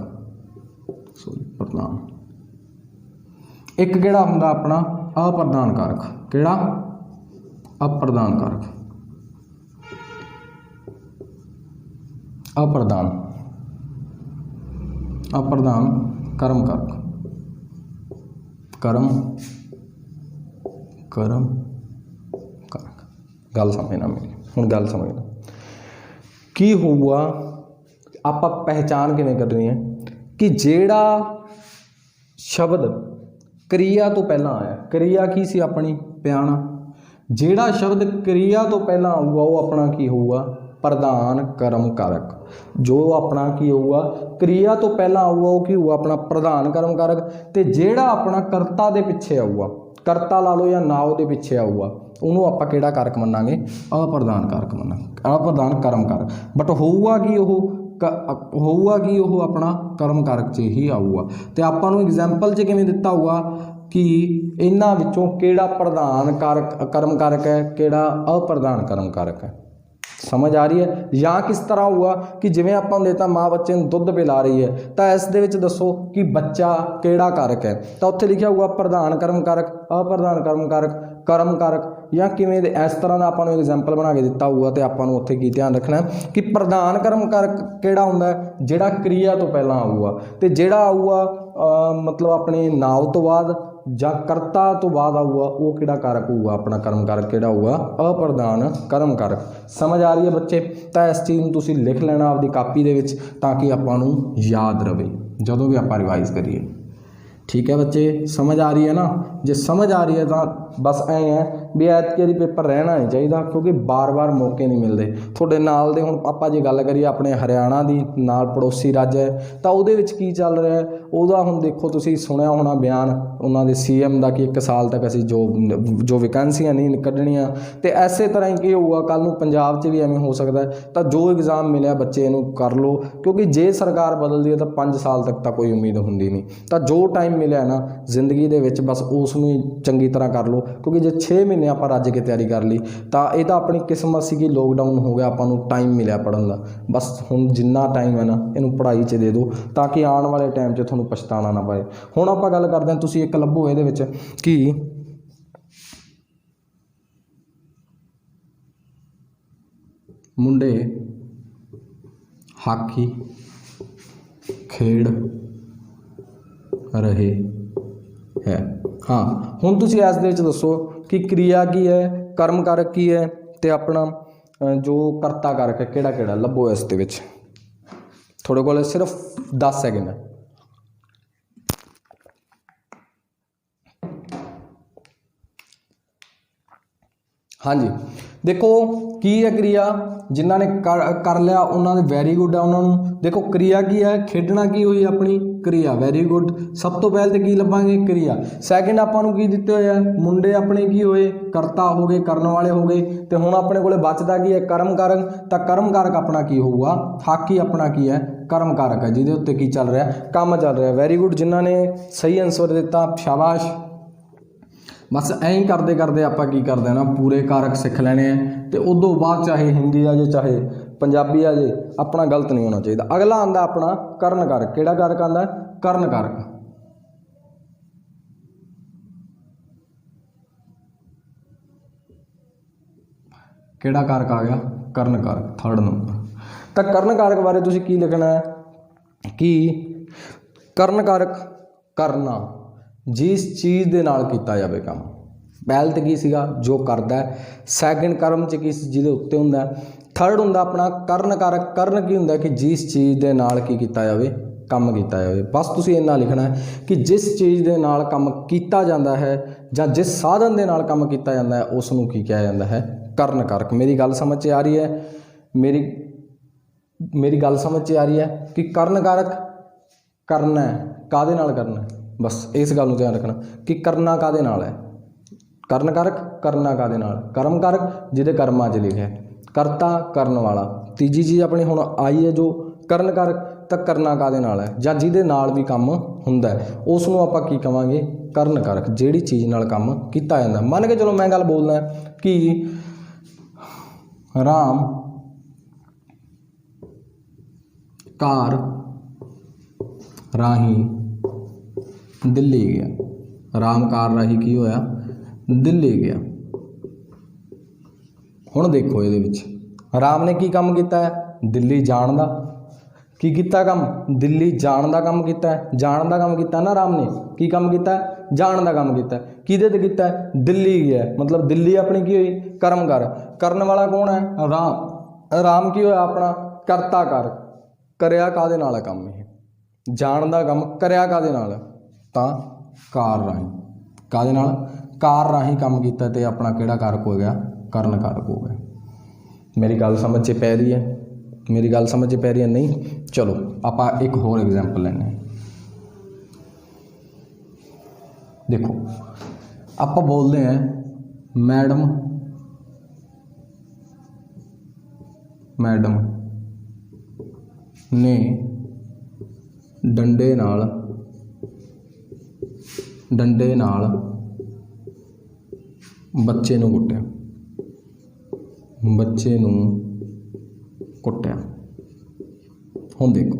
ਸੋਰੀ ਪ੍ਰਧਾਨ। ਇੱਕ ਕਿਹੜਾ ਹੁੰਦਾ ਆਪਣਾ ਅਪ੍ਰਧਾਨ ਕਾਰਕ, ਕਿਹੜਾ ਅਪ੍ਰਧਾਨ ਕਾਰਕ, ਅਪ੍ਰਧਾਨ ਅਪ੍ਰਧਾਨ ਕਰਮ ਕਾਰਕ, ਕਰਮ ਕਰਮ ਕਾਰਕ। ਗੱਲ ਸਮਝਣਾ ਮੇਰੀ, ਹੁਣ ਗੱਲ ਸਮਝਣਾ ਕੀ ਹੋਊਗਾ, ਆਪਾਂ ਪਹਿਚਾਣ ਕਿਵੇਂ ਕਰਨੀ ਹੈ ਕਿ ਜਿਹੜਾ ਸ਼ਬਦ ਕਿਰਿਆ ਤੋਂ ਪਹਿਲਾਂ ਆਇਆ, ਕਿਰਿਆ ਕੀ ਸੀ ਆਪਣੀ ਪਿਆਣਾ, ਜਿਹੜਾ ਸ਼ਬਦ ਕਿਰਿਆ ਤੋਂ ਪਹਿਲਾਂ ਆਊਗਾ ਉਹ ਆਪਣਾ ਕੀ ਹੋਊਗਾ ਪ੍ਰਧਾਨ ਕਰਮ ਕਾਰਕ। ਜੋ ਆਪਣਾ ਕੀ ਹੋਊਗਾ ਕਿਰਿਆ ਤੋਂ ਪਹਿਲਾਂ ਆਊਗਾ ਉਹ ਕੀ ਹੋਊਗਾ ਆਪਣਾ ਪ੍ਰਧਾਨ ਕਰਮ ਕਾਰਕ। ਤੇ ਜਿਹੜਾ ਆਪਣਾ ਕਰਤਾ ਦੇ ਪਿੱਛੇ ਆਊਗਾ, ਕਰਤਾ ਲਾ ਲਓ ਜਾਂ ਨਾਉ ਦੇ ਪਿੱਛੇ ਆਊਗਾ, ਉਹਨੂੰ ਆਪਾਂ ਕਿਹੜਾ ਕਾਰਕ ਮੰਨਾਂਗੇ ਅਪ੍ਰਧਾਨ ਕਾਰਕ ਮੰਨਾਂਗੇ, ਅਪ੍ਰਧਾਨ ਕਰਮ ਕਾਰਕ। ਬਟ ਹੋਊਗਾ ਕੀ ਉਹ ਆਪਣਾ ਕਰਮ ਕਾਰਕ 'ਚ ਹੀ ਆਊਗਾ। ਤੇ ਆਪਾਂ ਨੂੰ ਐਗਜ਼ਾਮਪਲ 'ਚ ਕਿਵੇਂ ਦਿੱਤਾ ਹੋਊਗਾ ਕਿ ਇਹਨਾਂ ਵਿੱਚੋਂ ਕਿਹੜਾ ਪ੍ਰਧਾਨ ਕਾਰਕ ਕਰਮ ਕਾਰਕ ਹੈ, ਕਿਹੜਾ ਅਪ੍ਰਧਾਨ ਕਰਮ ਕਾਰਕ ਹੈ। ਸਮਝ ਆ ਰਹੀ ਹੈ। ਜਾਂ ਕਿਸ ਤਰ੍ਹਾਂ ਹੋਊਗਾ ਕਿ ਜਿਵੇਂ ਆਪਾਂ ਨੂੰ ਦੇਤਾ ਮਾਂ ਬੱਚੇ ਨੂੰ ਦੁੱਧ ਪਿਲਾ ਰਹੀ ਹੈ, ਤਾਂ ਇਸ ਦੇ ਵਿੱਚ ਦੱਸੋ ਕਿ ਬੱਚਾ ਕਿਹੜਾ ਕਾਰਕ ਹੈ, ਤਾਂ ਉੱਥੇ ਲਿਖਿਆ ਹੋਊਗਾ ਪ੍ਰਧਾਨ ਕਰਮ ਕਾਰਕ, ਅਪ੍ਰਧਾਨ ਕਰਮ ਕਾਰਕ, ਕਰਮ ਕਾਰਕ। ਜਾਂ ਕਿਵੇਂ ਦੇ ਇਸ ਤਰ੍ਹਾਂ ਦਾ ਆਪਾਂ ਨੂੰ ਐਗਜ਼ਾਮਪਲ ਬਣਾ ਕੇ ਦਿੱਤਾ ਹੋਊਗਾ। ਤੇ ਆਪਾਂ ਨੂੰ ਉੱਥੇ ਕੀ ਧਿਆਨ ਰੱਖਣਾ ਕਿ ਪ੍ਰਧਾਨ ਕਰਮ ਕਾਰਕ ਕਿਹੜਾ ਹੁੰਦਾ, ਜਿਹੜਾ ਕਿਰਿਆ ਤੋਂ ਪਹਿਲਾਂ ਆਊਗਾ। ਤੇ ਜਿਹੜਾ ਆਊਗਾ ਮਤਲਬ ਆਪਣੇ ਨਾਉ ਤੋਂ ਬਾਅਦ ਜਾਂ ਕਰਤਾ ਤੋਂ ਬਾਅਦ ਆਊਗਾ ਉਹ ਕਿਹੜਾ ਕਾਰਕ ਹੋਊਗਾ ਆਪਣਾ ਕਰਮ ਕਾਰਕ, ਕਿਹੜਾ ਹੋਊਗਾ ਅਪ੍ਰਧਾਨ ਕਰਮ ਕਾਰਕ। ਸਮਝ ਆ ਰਹੀ ਹੈ ਬੱਚੇ। ਤਾਂ ਇਸ ਚੀਜ਼ ਨੂੰ ਤੁਸੀਂ ਲਿਖ ਲੈਣਾ ਆਪਦੀ ਕਾਪੀ ਦੇ ਵਿੱਚ ਤਾਂ ਕਿ ਆਪਾਂ ਨੂੰ ਯਾਦ ਰਵੇ ਜਦੋਂ ਵੀ ਆਪਾਂ ਰਿਵਾਈਜ਼ ਕਰੀਏ। ਠੀਕ ਹੈ ਬੱਚੇ, ਸਮਝ ਆ ਰਹੀ ਹੈ ਨਾ। ਜੇ ਸਮਝ ਆ ਰਹੀ ਹੈ ਤਾਂ ਬਸ ਐਂ ਹੈ ਵੀ ਐਤਕੀ ਵਾਰੀ ਪੇਪਰ ਰਹਿਣਾ ਨਹੀਂ ਚਾਹੀਦਾ, ਕਿਉਂਕਿ ਬਾਰ-ਬਾਰ ਮੌਕੇ ਨਹੀਂ ਮਿਲਦੇ ਤੁਹਾਡੇ ਨਾਲ ਦੇ। ਹੁਣ ਆਪਾਂ ਜੇ ਗੱਲ ਕਰੀਏ ਆਪਣੇ ਹਰਿਆਣਾ ਦੀ, ਨਾਲ ਪੜੋਸੀ ਰਾਜ ਹੈ, ਤਾਂ ਉਹਦੇ ਵਿੱਚ ਕੀ ਚੱਲ ਰਿਹਾ ਉਹਦਾ ਹੁਣ ਦੇਖੋ, ਤੁਸੀਂ ਸੁਣਿਆ ਹੋਣਾ ਬਿਆਨ ਉਹਨਾਂ ਦੇ CM ਦਾ ਕਿ 1 ਸਾਲ ਤੱਕ ਅਸੀਂ ਜੋ ਵੈਕੈਂਸੀਆਂ ਨਹੀਂ ਕੱਢਣੀਆਂ। ਤੇ ਐਸੇ ਤਰ੍ਹਾਂ ਹੀ ਕੀ ਹੋਊਗਾ ਕੱਲ੍ਹ ਨੂੰ ਪੰਜਾਬ 'ਚ ਵੀ ਐਵੇਂ ਹੋ ਸਕਦਾ। ਤਾਂ ਜੋ ਐਗਜ਼ਾਮ ਮਿਲਿਆ ਬੱਚੇ ਇਹਨੂੰ ਕਰ ਲਓ, ਕਿਉਂਕਿ ਜੇ ਸਰਕਾਰ ਬਦਲਦੀ ਹੈ ਤਾਂ 5 ਸਾਲ ਤੱਕ ਤਾਂ ਕੋਈ ਉਮੀਦ ਹੁੰਦੀ ਨਹੀਂ। ਤਾਂ ਜੋ ਟਾਈਮ ਮਿਲਿਆ ਨਾ ਜ਼ਿੰਦਗੀ ਦੇ ਵਿੱਚ ਬਸ ਉਸ ਨੂੰ ਚੰਗੀ ਤਰ੍ਹਾਂ ਕਰ ਲਓ, ਕਿਉਂਕਿ ਜੇ 6 ਮਹੀਨੇ ਆਪਾਂ ਰੱਜ ਕੇ ਤਿਆਰੀ ਕਰ ਲਈ ਤਾਂ ਇਹ ਤਾਂ ਆਪਣੀ ਕਿਸਮਤ ਸੀ ਕਿ ਲੋਕਡਾਊਨ ਹੋ ਗਿਆ, ਆਪਾਂ ਨੂੰ ਟਾਈਮ ਮਿਲਿਆ ਪੜ੍ਹਨ ਦਾ। ਬਸ ਹੁਣ ਜਿੰਨਾ ਟਾਈਮ ਹੈ ਨਾ ਇਹਨੂੰ ਪੜ੍ਹਾਈ 'ਚ ਦੇ ਦਿਓ ਤਾਂ ਕਿ ਆਉਣ ਵਾਲੇ ਟਾਈਮ 'ਚ ਤੁਹਾਨੂੰ ਪਛਤਾਉਣਾ ਨਾ ਪਏ। ਹੁਣ ਆਪਾਂ ਗੱਲ ਕਰਦੇ ਹਾਂ, ਤੁਸੀਂ ਇੱਕ ਲੱਭੋ ਇਹਦੇ ਵਿੱਚ ਕਿ ਮੁੰਡੇ ਹਾਕੀ ਖੇਡ ਰਹੇ ਹੈ। ਹਾਂ, ਹੁਣ ਤੁਸੀਂ ਇਸ ਦੇ ਵਿੱਚ ਦੱਸੋ ਕਿ ਕਿਰਿਆ ਕੀ ਹੈ, ਕਰਮ ਕਾਰਕ ਕੀ ਹੈ, ਤੇ ਆਪਣਾ ਜੋ ਕਰਤਾ ਕਾਰਕ ਹੈ ਕਿਹੜਾ ਕਿਹੜਾ। ਲੱਭੋ ਇਸ ਦੇ ਵਿੱਚ, ਤੁਹਾਡੇ ਕੋਲ ਸਿਰਫ 10 ਸੈਕਿੰਡ ਹੈ। ਹਾਂਜੀ ਦੇਖੋ ਕੀ ਹੈ ਕਿਰਿਆ, ਜਿਨ੍ਹਾਂ ਨੇ ਕਰ ਲਿਆ ਉਹਨਾਂ ਦੇ ਵੈਰੀ ਗੁੱਡ ਹੈ। ਉਹਨਾਂ ਨੂੰ ਦੇਖੋ ਕਿਰਿਆ ਕੀ ਹੈ, ਖੇਡਣਾ ਕੀ ਹੋਈ ਆਪਣੀ ਕਿਰਿਆ, ਵੈਰੀ ਗੁੱਡ। ਸਭ ਤੋਂ ਪਹਿਲੇ ਤਾਂ ਕੀ ਲੱਭਾਂਗੇ ਕਿਰਿਆ। ਸੈਕਿੰਡ ਆਪਾਂ ਨੂੰ ਕੀ ਦਿੱਤੇ ਹੋਏ ਆ, ਮੁੰਡੇ ਆਪਣੇ ਕੀ ਹੋਏ ਕਰਤਾ ਹੋ ਗਏ, ਕਰਨ ਵਾਲੇ ਹੋ ਗਏ। ਤੇ ਹੁਣ ਆਪਣੇ ਕੋਲੇ ਬਚਦਾ ਕੀ ਹੈ ਕਰਮ ਕਾਰਕ। ਤਾਂ ਕਰਮ ਕਾਰਕ ਆਪਣਾ ਕੀ ਹੋਊਗਾ, ਹਾਕੀ ਆਪਣਾ ਕੀ ਹੈ ਕਰਮ ਕਾਰਕ ਹੈ, ਜਿਹਦੇ ਉੱਤੇ ਕੀ ਚੱਲ ਰਿਹਾ ਕੰਮ ਚੱਲ ਰਿਹਾ। ਵੈਰੀ ਗੁੱਡ, ਜਿਨ੍ਹਾਂ ਨੇ ਸਹੀ ਆਨਸਰ ਦਿੱਤਾ ਸ਼ਾਬਾਸ਼। ਬਸ ਐਂ ਹੀ ਕਰਦੇ ਕਰਦੇ ਆਪਾਂ ਕੀ ਕਰਦੇ ਹਾਂ ਨਾ ਪੂਰੇ ਕਾਰਕ ਸਿੱਖ ਲੈਣੇ ਆ। ਤੇ ਉਦੋਂ ਬਾਅਦ ਚਾਹੇ ਹਿੰਦੀ ਆ ਜੇ ਚਾਹੇ ਪੰਜਾਬੀ ਆ ਜੇ, ਆਪਣਾ ਗਲਤ ਨਹੀਂ ਹੋਣਾ ਚਾਹੀਦਾ। ਅਗਲਾ ਆਉਂਦਾ ਆਪਣਾ ਕਰਨ ਕਾਰਕ। ਕਿਹੜਾ ਕਾਰਕ ਆਉਂਦਾ ਕਰਨ ਕਾਰਕ। ਕਿਹੜਾ ਕਾਰਕ ਆ ਗਿਆ ਕਰਨ ਕਾਰਕ, 3rd ਨੰਬਰ। ਤਾਂ ਕਰਨ ਕਾਰਕ ਬਾਰੇ ਤੁਸੀਂ ਕੀ ਲਿਖਣਾ ਹੈ ਕਿ ਕਰਨ ਕਾਰਕ ਕਰਨਾ, ਜਿਸ ਚੀਜ਼ ਦੇ ਨਾਲ ਕੀਤਾ ਜਾਵੇ ਕੰਮ। ਪਹਿਲ ਤੇ ਕੀ ਸੀਗਾ ਜੋ ਕਰਦਾ। ਸੈਕਿੰਡ ਕਰਮ 'ਚ ਕੀ ਜਿਹਦੇ ਉੱਤੇ ਹੁੰਦਾ। थर्ड हुंदा अपना ਕਰਨ कारक। ਕਰਨ ਕੀ ਹੁੰਦਾ ਕਿ जिस चीज़ ਦੇ ਨਾਲ ਕੀ ਕੀਤਾ ਜਾਵੇ, ਕੰਮ ਕੀਤਾ ਜਾਵੇ। बस ਤੁਸੀਂ ਇੰਨਾ ਲਿਖਣਾ ਹੈ ਕਿ जिस चीज़ ਦੇ ਨਾਲ ਕੰਮ ਕੀਤਾ ਜਾਂਦਾ ਹੈ ਜਾਂ जिस ਸਾਧਨ ਦੇ ਨਾਲ ਕੰਮ ਕੀਤਾ ਜਾਂਦਾ ਹੈ ਉਸ ਨੂੰ ਕੀ ਕਿਹਾ ਜਾਂਦਾ ਹੈ, ਕਰਨ कारक। ਮੇਰੀ ਗੱਲ ਸਮਝ 'ਚ ਆ ਰਹੀ ਹੈ? ਮੇਰੀ ਗੱਲ ਸਮਝ 'ਚ ਆ ਰਹੀ ਹੈ ਕਿ ਕਰਨ कारक करना है, कादे नाल करना है, बस इस गल नूं ध्यान रखना कि करना कादे नाल है। ਕਰਨ कारक करना कादे नाल, कर्म कारक जिहदे कर्मां 'च लिखिਆ, करता करन वाला। तीजी चीज़ अपनी हुण आई है जो ਕਰਨ कारक, ਤਾਂ ਕਰਨਾ ਕਾਦੇ ਨਾਲ ਹੈ ਜਾਂ ਜਿਹਦੇ ਨਾਲ ਵੀ ਕੰਮ ਹੁੰਦਾ ਹੈ ਉਸ ਨੂੰ ਆਪਾਂ ਕੀ ਕਵਾਂਗੇ, ਕਰਨ कारक। ਜਿਹੜੀ ਚੀਜ਼ ਨਾਲ ਕੰਮ ਕੀਤਾ ਜਾਂਦਾ, ਮੰਨ ਕੇ ਚਲੋ ਮੈਂ ਗੱਲ ਬੋਲਦਾ ਕਿ ਰਾਮ कार राही दिल्ली गया, राम कार राही की होया, दिल्ली गया। हुण देखो ये राम ने की काम किया है, दिल्ली जाण दा। की किया काम, दिल्ली जाण दा काम किया है। जाण दा काम किया ना राम ने, की काम किया है, जाण दा काम किया। किहदे ते किया है, दिल्ली गया, मतलब दिल्ली अपनी की हुई, कर्म कर। करन वाला कौन है, राम। राम की होया अपना करता कारक। करिया कादे नाल है काम, ये जाण दा काम करिया कादे नाल, तां कार राही। कादे नाल, कार राही काम कीता ते अपना किहड़ा कारक हो गया, ਕਰਨ कारक हो गया। मेरी गल समझ 'ਚ पै रही है? मेरी गल समझ 'ਚ पै रही है? नहीं? चलो आपां एक होर एग्जाम्पल लैने। देखो आपां बोलते हैं मैडम, मैडम ने डंडे नाल बच्चे नूं कुट्टिया, बच्चे नूं कुट्टिया। हुण देखो,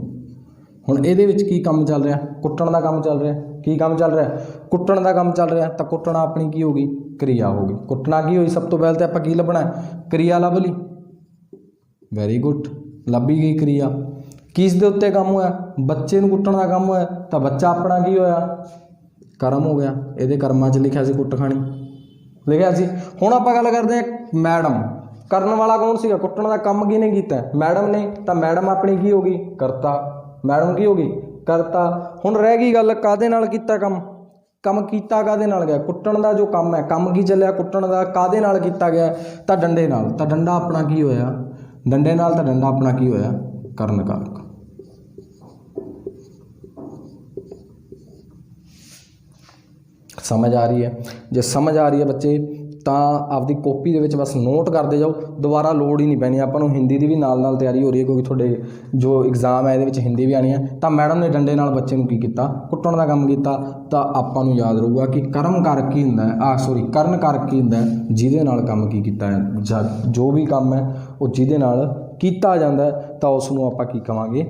हुण इहदे विच की काम चल रहा, कुट्टण दा काम चल रहा। की काम चल रहा, कुट्टण दा काम चल रहा। तो कुट्टना अपनी की होगी, क्रिया होगी। कुट्टना की होई, सब तो पहले तो आपां की लभना, क्रिया लभ ली। वैरी गुड, लभी गई क्रिया। किस दे उत्ते काम होया, बच्चे नूं कुट्टण दा काम होया, तो बच्चा अपना की होया, कर्म हो गया। इहदे कर्मां 'च लिखिया सी कुट्ट खानी, लिखिया सी। हुण आपां गल करदे हां मैडम, करन वाला कौन सीगा, कुट्टण दा काम किहने कीता, मैडम ने। तो मैडम अपनी की होगी, करता। मैडम की होगी, करता। हुण रह गई गल कादे नाल कीता काम, काम कीता कादे नाल गया, कुट्टण दा जो काम है, काम की चलिया कुट्टण दा, कादे नाल कीता गया, तो डंडे नाल। तो डंडा अपना की होया, डंडे नाल। तो डंडा अपना की होया, ਕਰਨ कारक। समझ आ रही है? जे समझ आ रही है बच्चे तो आपकी कॉपी के बस नोट करते जाओ, दोबारा लोड़ ही नहीं पैनी। आपको हिंदी की भी नाल तैयारी हो रही है क्योंकि थोड़े जो एग्जाम है ये हिंदी भी आनी है। तो मैडम ने डंडे नाल बच्चे को की किया, कुट्टण का काम किया। तो आपां नूं याद रहूगा कि कर्म कारक की होंदा, सॉरी ਕਰਨ कारक की होंदा, जिहदे नाल काम की किया है, जो भी काम है वो जिहदे नाल कीता जांदा है तो उसनूं आपां की कहांगे,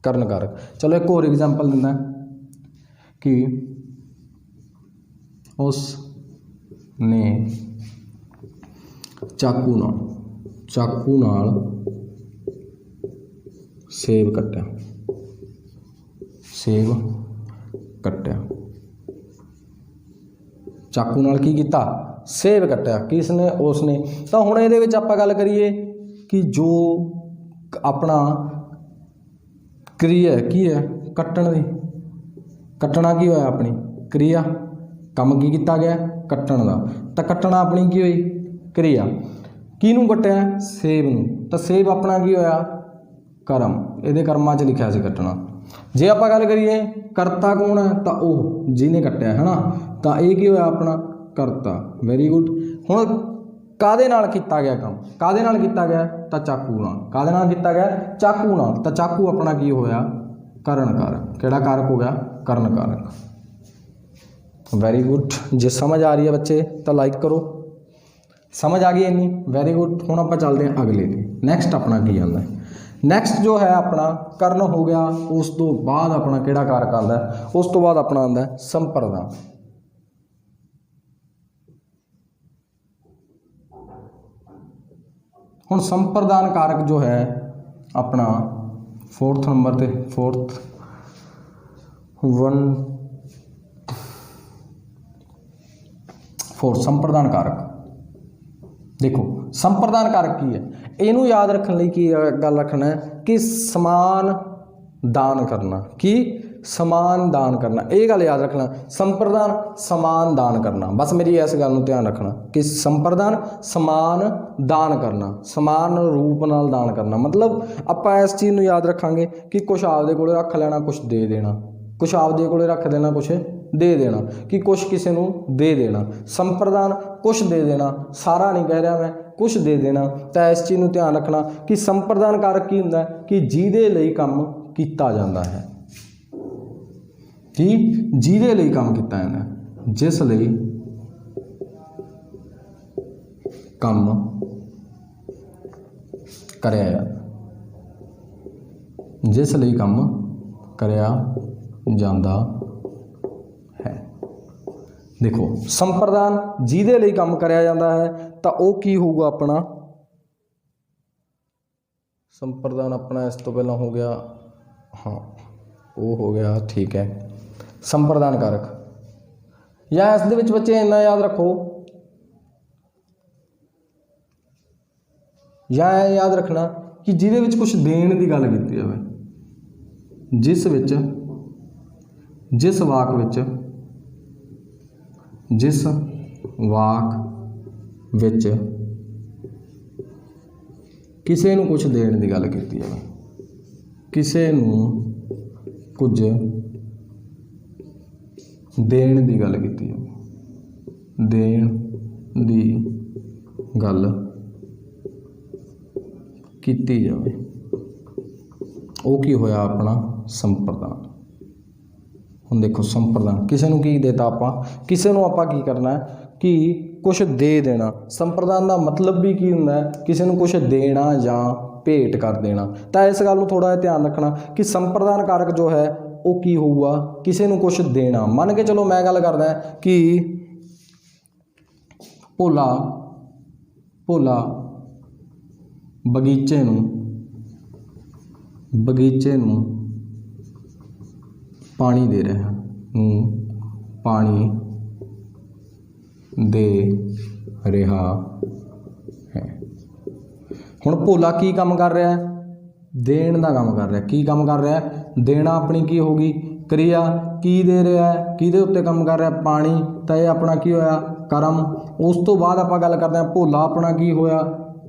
ਕਰਨ कारक। चलो एक होर एग्जाम्पल दिंदा कि उसने चाकू नाल सेब कट्टिया, सेब कट्टिया। चाकू नाल की कीता, सेब कट्टिया। किसने, उसने। तो हुण इहदे विच आपां गल करिए कि जो अपना क्रिया की है कट्टण दी, कट्टना की होया अपनी क्रिया, काम की किया गया, कट्टण दा। तो कट्टना अपनी की हुई, क्रिया। किनूं कट्टिया, सेब नूं। तो सेब अपना की होया, कर्म। इहदे कर्मां 'च लिखिया सी कट्टना। जे आपां गल करिए करता कौन है, तो वह जिन्हें कट्टिया है ना, तो यह की होया अपना करता। Very good. हुण कादे नाल कीता गया काम, कादे नाल कीता गया, तो चाकू नाल। कादे नाल कीता गया, चाकू नाल। तो चाकू अपना की होया, ਕਰਨ कारक। किहड़ा कारक हो गया, ਕਰਨ कारक। Very good. जे समझ आ रही है बच्चे तो लाइक करो, समझ आ गई इन्नी, वेरी गुड। हुण आपां चलदे हां अगले ते। नैक्सट अपना की आंदा है, नैक्सट जो है अपना कर्ण हो गया। उस तो बाद अपना किहड़ा कारक आंदा है, उस तो बाद अपना आंदा है संप्रदान। हुण संप्रदान कारक जो है अपना फोर्थ नंबर ते, फोर्थ संप्रदान कारक। देखो संप्रदान कारक की है, ਇਹਨੂੰ ਯਾਦ ਰੱਖਣ ਲਈ ਕੀ ਗੱਲ ਰੱਖਣਾ ਹੈ ਕਿ ਸਮਾਨ ਦਾਨ ਕਰਨਾ, ਕੀ ਸਮਾਨ ਦਾਨ ਕਰਨਾ, ਇਹ ਗੱਲ ਯਾਦ ਰੱਖਣਾ। ਸੰਪਰਦਾਨ ਸਮਾਨ ਦਾਨ ਕਰਨਾ, ਬਸ ਮੇਰੀ ਇਸ ਗੱਲ ਨੂੰ ਧਿਆਨ ਰੱਖਣਾ ਕਿ ਸੰਪਰਦਾਨ ਸਮਾਨ ਦਾਨ ਕਰਨਾ, ਸਮਾਨ ਰੂਪ ਨਾਲ ਦਾਨ ਕਰਨਾ। ਮਤਲਬ ਆਪਾਂ ਇਸ ਚੀਜ਼ ਨੂੰ ਯਾਦ ਰੱਖਾਂਗੇ ਕਿ ਕੁਛ ਆਪਦੇ ਕੋਲ ਰੱਖ ਲੈਣਾ, ਕੁਛ ਦੇ ਦੇਣਾ, ਕੁਛ ਆਪਦੇ ਕੋਲ ਰੱਖ ਦੇਣਾ, ਕੁਛ ਦੇ ਦੇਣਾ, ਕਿ ਕੁਛ ਕਿਸੇ ਨੂੰ ਦੇ ਦੇਣਾ। ਸੰਪਰਦਾਨ ਕੁਛ ਦੇ ਦੇਣਾ, ਸਾਰਾ ਨਹੀਂ ਕਹਿ ਰਿਹਾ ਮੈਂ, ਕੁਛ ਦੇ ਦੇਣਾ। ਤਾਂ ਇਸ ਚੀਜ਼ ਨੂੰ ਧਿਆਨ ਰੱਖਣਾ ਕਿ ਸੰਪਰਦਾਨ ਕਾਰਕ ਕੀ ਹੁੰਦਾ ਕਿ ਜਿਹਦੇ ਲਈ ਕੰਮ ਕੀਤਾ ਜਾਂਦਾ ਹੈ, ਕਿ ਜਿਹਦੇ ਲਈ ਕੰਮ ਕੀਤਾ ਜਾਂਦਾ, ਜਿਸ ਲਈ ਕੰਮ ਕਰਿਆ ਜਾਂਦਾ, ਜਿਸ ਲਈ ਕੰਮ ਕਰਿਆ ਜਾਂਦਾ ਹੈ। ਦੇਖੋ ਸੰਪਰਦਾਨ ਜਿਹਦੇ ਲਈ ਕੰਮ ਕਰਿਆ ਜਾਂਦਾ ਹੈ ਤਾਂ ਉਹ ਕੀ ਹੋਊਗਾ ਆਪਣਾ, ਸੰਪਰਦਾਨ ਆਪਣਾ ਇਸ ਤੋਂ ਪਹਿਲਾਂ ਹੋ ਗਿਆ, ਹਾਂ ਉਹ ਹੋ ਗਿਆ, ਠੀਕ ਹੈ। ਸੰਪਰਦਾਨ ਕਾਰਕ, ਜਾਂ ਇਸ ਦੇ ਵਿੱਚ ਬੱਚੇ ਇੰਨਾ ਯਾਦ ਰੱਖੋ, ਜਾਂ ਇਹ ਯਾਦ ਰੱਖਣਾ ਕਿ ਜਿਹਦੇ ਵਿੱਚ ਕੁਝ ਦੇਣ ਦੀ ਗੱਲ ਕੀਤੀ ਜਾਵੇ, ਜਿਸ ਵਿੱਚ, ਜਿਸ ਵਾਕ ਵਿੱਚ, ਜਿਸ ਵਾਕ ਵਿੱਚ ਕਿਸੇ ਨੂੰ ਕੁਝ ਦੇਣ ਦੀ ਗੱਲ ਕੀਤੀ ਜਾਵੇ, ਕਿਸੇ ਨੂੰ ਕੁਝ ਦੇਣ ਦੀ ਗੱਲ ਕੀਤੀ ਜਾਵੇ, ਦੇਣ ਦੀ ਗੱਲ ਕੀਤੀ ਜਾਵੇ, ਉਹ ਕੀ ਹੋਇਆ ਆਪਣਾ ਸੰਪਰਦਾਨ। ਹੁਣ ਦੇਖੋ ਸੰਪਰਦਾਨ, ਕਿਸੇ ਨੂੰ ਕੀ ਦੇਤਾ ਆਪਾਂ, ਕਿਸੇ ਨੂੰ ਆਪਾਂ ਕੀ ਕਰਨਾ ਹੈ ਕਿ ਕੁਛ ਦੇ ਦੇਣਾ। ਸੰਪਰਦਾਨ ਦਾ ਮਤਲਬ ਵੀ ਕੀ ਹੁੰਦਾ ਹੈ, ਕਿਸੇ ਨੂੰ ਕੁਛ ਦੇਣਾ ਜਾਂ ਭੇਟ ਕਰ ਦੇਣਾ। ਤਾਂ ਇਸ ਗੱਲ ਨੂੰ ਥੋੜ੍ਹਾ ਜਿਹਾ ਧਿਆਨ ਰੱਖਣਾ ਕਿ ਸੰਪਰਦਾਨ ਕਾਰਕ ਜੋ ਹੈ ਉਹ ਕੀ ਹੋਊਗਾ, ਕਿਸੇ ਨੂੰ ਕੁਛ ਦੇਣਾ। ਮੰਨ ਕੇ ਚਲੋ ਮੈਂ ਗੱਲ ਕਰਦਾ ਕਿ ਭੋਲਾ ਬਗੀਚੇ ਨੂੰ ਪਾਣੀ ਦੇ ਰਿਹਾ, ਪਾਣੀ ਦੇ ਰਿਹਾ ਹੈ। ਹੁਣ ਭੋਲਾ ਕੀ ਕੰਮ ਕਰ ਰਿਹਾ ਹੈ, ਦੇਣ ਦਾ ਕੰਮ ਕਰ ਰਿਹਾ। ਕੀ ਕੰਮ ਕਰ ਰਿਹਾ, ਦੇਣਾ ਆਪਣੀ ਕੀ ਹੋਗੀ ਕਿਰਿਆ। ਕੀ ਦੇ ਰਿਹਾ ਹੈ, ਕਿਹਦੇ ਉੱਤੇ ਕੰਮ ਕਰ ਰਿਹਾ, ਪਾਣੀ, ਤਾਂ ਇਹ ਆਪਣਾ ਕੀ ਹੋਇਆ ਕਰਮ। ਉਸ ਤੋਂ ਬਾਅਦ ਆਪਾਂ ਗੱਲ ਕਰਦੇ ਹਾਂ ਭੋਲਾ ਆਪਣਾ ਕੀ ਹੋਇਆ,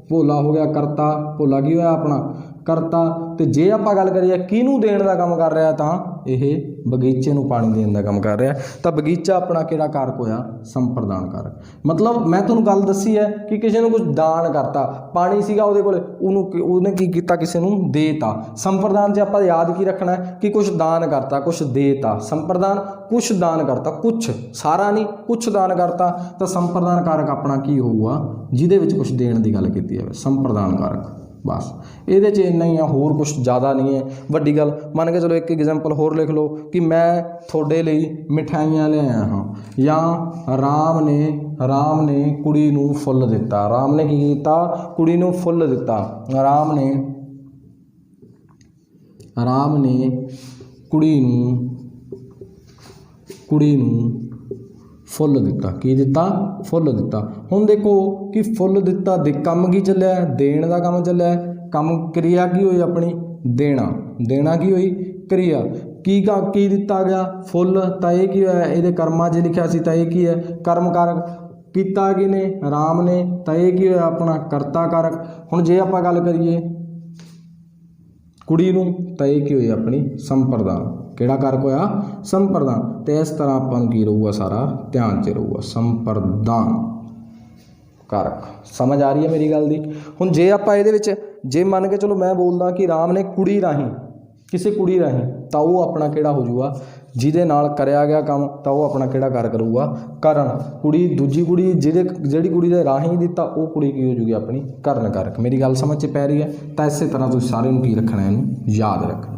ਭੋਲਾ ਹੋ ਗਿਆ ਕਰਤਾ, ਭੋਲਾ ਕੀ ਹੋਇਆ ਆਪਣਾ ਕਰਤਾ। ਤੇ ਜੇ ਆਪਾਂ ਗੱਲ ਕਰੀਏ ਕਿਹਨੂੰ ਦੇਣ ਦਾ ਕੰਮ ਕਰ ਰਿਹਾ ਤਾਂ ਇਹ ਬਗੀਚੇ ਨੂੰ ਪਾਣੀ ਦੇਣ ਦਾ ਕੰਮ ਕਰ ਰਿਹਾ। ਤਾਂ ਬਗੀਚਾ ਆਪਣਾ ਕਿਹੜਾ ਕਾਰਕ ਹੋਇਆ, ਸੰਪਰਦਾਨ ਕਾਰਕ। ਮਤਲਬ ਮੈਂ ਤੁਹਾਨੂੰ ਗੱਲ ਦੱਸੀ ਹੈ ਕਿ ਕਿਸੇ ਨੂੰ ਕੁਝ ਦਾਨ ਕਰਤਾ, ਪਾਣੀ ਸੀਗਾ ਉਹਦੇ ਕੋਲ, ਉਹਨੇ ਕੀ ਕੀਤਾ, ਕਿਸੇ ਨੂੰ ਦੇਤਾ। ਸੰਪਰਦਾਨ 'ਚ ਆਪਾਂ ਯਾਦ ਕੀ ਰੱਖਣਾ ਹੈ ਕਿ ਕੁਛ ਦਾਨ ਕਰਤਾ, ਕੁਛ ਦੇਤਾ। ਸੰਪਰਦਾਨ ਕੁਛ ਦਾਨ ਕਰਤਾ, ਕੁਛ, ਸਾਰਾ ਨਹੀਂ, ਕੁਛ ਦਾਨ ਕਰਤਾ। ਤਾਂ ਸੰਪਰਦਾਨ ਕਾਰਕ ਆਪਣਾ ਕੀ ਹੋਊਗਾ, ਜਿਹਦੇ ਵਿੱਚ ਕੁਛ ਦੇਣ ਦੀ ਗੱਲ ਕੀਤੀ ਜਾਵੇ, ਸੰਪਰਦਾਨ ਕਾਰਕ। ਬਸ ਇਹਦੇ 'ਚ ਇੰਨਾ ਹੀ ਆ, ਹੋਰ ਕੁਛ ਜ਼ਿਆਦਾ ਨਹੀਂ ਹੈ ਵੱਡੀ ਗੱਲ। ਮੰਨ ਕੇ ਚਲੋ ਇੱਕ ਐਗਜ਼ਾਮਪਲ ਹੋਰ ਲਿਖ ਲਓ ਕਿ ਮੈਂ ਤੁਹਾਡੇ ਲਈ ਮਿਠਾਈਆਂ ਲਿਆਇਆ ਹਾਂ, ਜਾਂ ਰਾਮ ਨੇ ਕੁੜੀ ਨੂੰ ਫੁੱਲ ਦਿੱਤਾ। ਰਾਮ ਨੇ ਕੀ ਕੀਤਾ, ਕੁੜੀ ਨੂੰ ਫੁੱਲ ਦਿੱਤਾ। ਰਾਮ ਨੇ ਕੁੜੀ ਨੂੰ ਫੁੱਲ ਦਿੱਤਾ। ਕੀ ਦਿੱਤਾ, ਫੁੱਲ ਦਿੱਤਾ। ਹੁਣ ਦੇਖੋ ਕਿ ਫੁੱਲ ਦਿੱਤਾ ਦੇ ਕੰਮ ਕੀ ਚੱਲਿਆ, ਦੇਣ ਦਾ ਕੰਮ ਚੱਲਿਆ। ਕੰਮ ਕਿਰਿਆ ਕੀ ਹੋਈ ਆਪਣੀ, ਦੇਣਾ ਕੀ ਹੋਈ ਕਿਰਿਆ। ਕੀ ਦਿੱਤਾ ਗਿਆ, ਫੁੱਲ। ਤਾਂ ਇਹ ਕੀ ਹੋਇਆ, ਇਹਦੇ ਕਰਮਾਂ 'ਚ ਲਿਖਿਆ ਸੀ ਤਾਂ ਇਹ ਕੀ ਹੈ ਕਰਮ ਕਾਰਕ। ਕੀਤਾ ਕਿਹਨੇ, ਰਾਮ ਨੇ, ਤਾਂ ਇਹ ਕੀ ਹੋਇਆ ਆਪਣਾ ਕਰਤਾ ਕਾਰਕ। ਹੁਣ ਜੇ ਆਪਾਂ ਗੱਲ ਕਰੀਏ ਕੁੜੀ ਨੂੰ ਤਾਂ ਇਹ ਕੀ ਹੋਈ ਆਪਣੀ ਸੰਪਰਦਾਨ। ਕਿਹੜਾ ਕਾਰਕ ਹੋਇਆ, ਸੰਪਰਦਾਨ। ਤੇ ਇਸ ਤਰ੍ਹਾਂ ਆਪਾਂ ਨੂੰ ਕੀ ਰਹੂਗਾ, ਸਾਰਾ ਧਿਆਨ 'ਚ ਰਹੂਗਾ ਸੰਪਰਦਾਨ ਕਾਰਕ। ਸਮਝ ਆ ਰਹੀ ਹੈ ਮੇਰੀ ਗੱਲ ਦੀ। ਹੁਣ ਜੇ ਆਪਾਂ ਇਹਦੇ ਵਿੱਚ ਜੇ ਮੰਨ ਕੇ ਚਲੋ ਮੈਂ ਬੋਲਦਾ ਕਿ ਰਾਮ ਨੇ ਕੁੜੀ ਰਾਹੀਂ, ਕਿਸੇ ਕੁੜੀ ਰਾਹੀਂ, ਤਾਂ ਉਹ ਆਪਣਾ ਕਿਹੜਾ ਹੋ ਜਾਊਗਾ, ਜਿਹਦੇ ਨਾਲ ਕਰਿਆ ਗਿਆ ਕੰਮ, ਤਾਂ ਉਹ ਆਪਣਾ ਕਿਹੜਾ ਕਾਰਕ ਰਹੂਗਾ, ਕਰਨ। ਕੁੜੀ, ਦੂਜੀ ਕੁੜੀ ਜਿਹੜੀ ਕੁੜੀ ਦੇ ਰਾਹੀਂ ਦਿੱਤਾ ਉਹ ਕੁੜੀ ਕੀ ਹੋ ਜੂਗੀ ਆਪਣੀ ਕਰਨ ਕਾਰਕ। ਮੇਰੀ ਗੱਲ ਸਮਝ 'ਚ ਪੈ ਰਹੀ ਹੈ। ਤਾਂ ਇਸੇ ਤਰ੍ਹਾਂ ਤੁਸੀਂ ਸਾਰਿਆਂ ਨੂੰ ਕੀ ਰੱਖਣਾ, ਇਹਨੂੰ ਯਾਦ ਰੱਖਣਾ।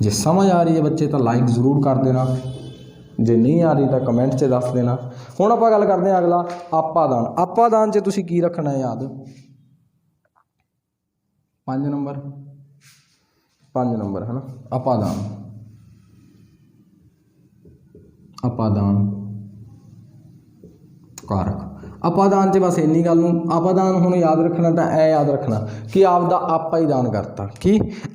ਜੇ ਸਮਝ ਆ ਰਹੀ ਹੈ ਬੱਚੇ ਤਾਂ ਲਾਈਕ ਜ਼ਰੂਰ ਕਰ ਦੇਣਾ, ਜੇ ਨਹੀਂ ਆ ਰਹੀ ਤਾਂ ਕਮੈਂਟ 'ਚ ਦੱਸ ਦੇਣਾ। ਹੁਣ ਆਪਾਂ ਗੱਲ ਕਰਦੇ ਹਾਂ ਅਗਲਾ ਆਪਾਦਾਨ। ਆਪਾਦਾਨ 'ਚ ਤੁਸੀਂ ਕੀ ਰੱਖਣਾ ਯਾਦ, 5 ਨੰਬਰ ਹੈ ਨਾ। ਆਪਾਦਾਨ ਕਾਰਕ। ਆਪਾਦਾਨ 'ਚ बस इन्नी गल नूं ਆਪਾਦਾਨ हुण याद रखना तो ऐ याद रखना कि आपदा आपा ही दान करता, कि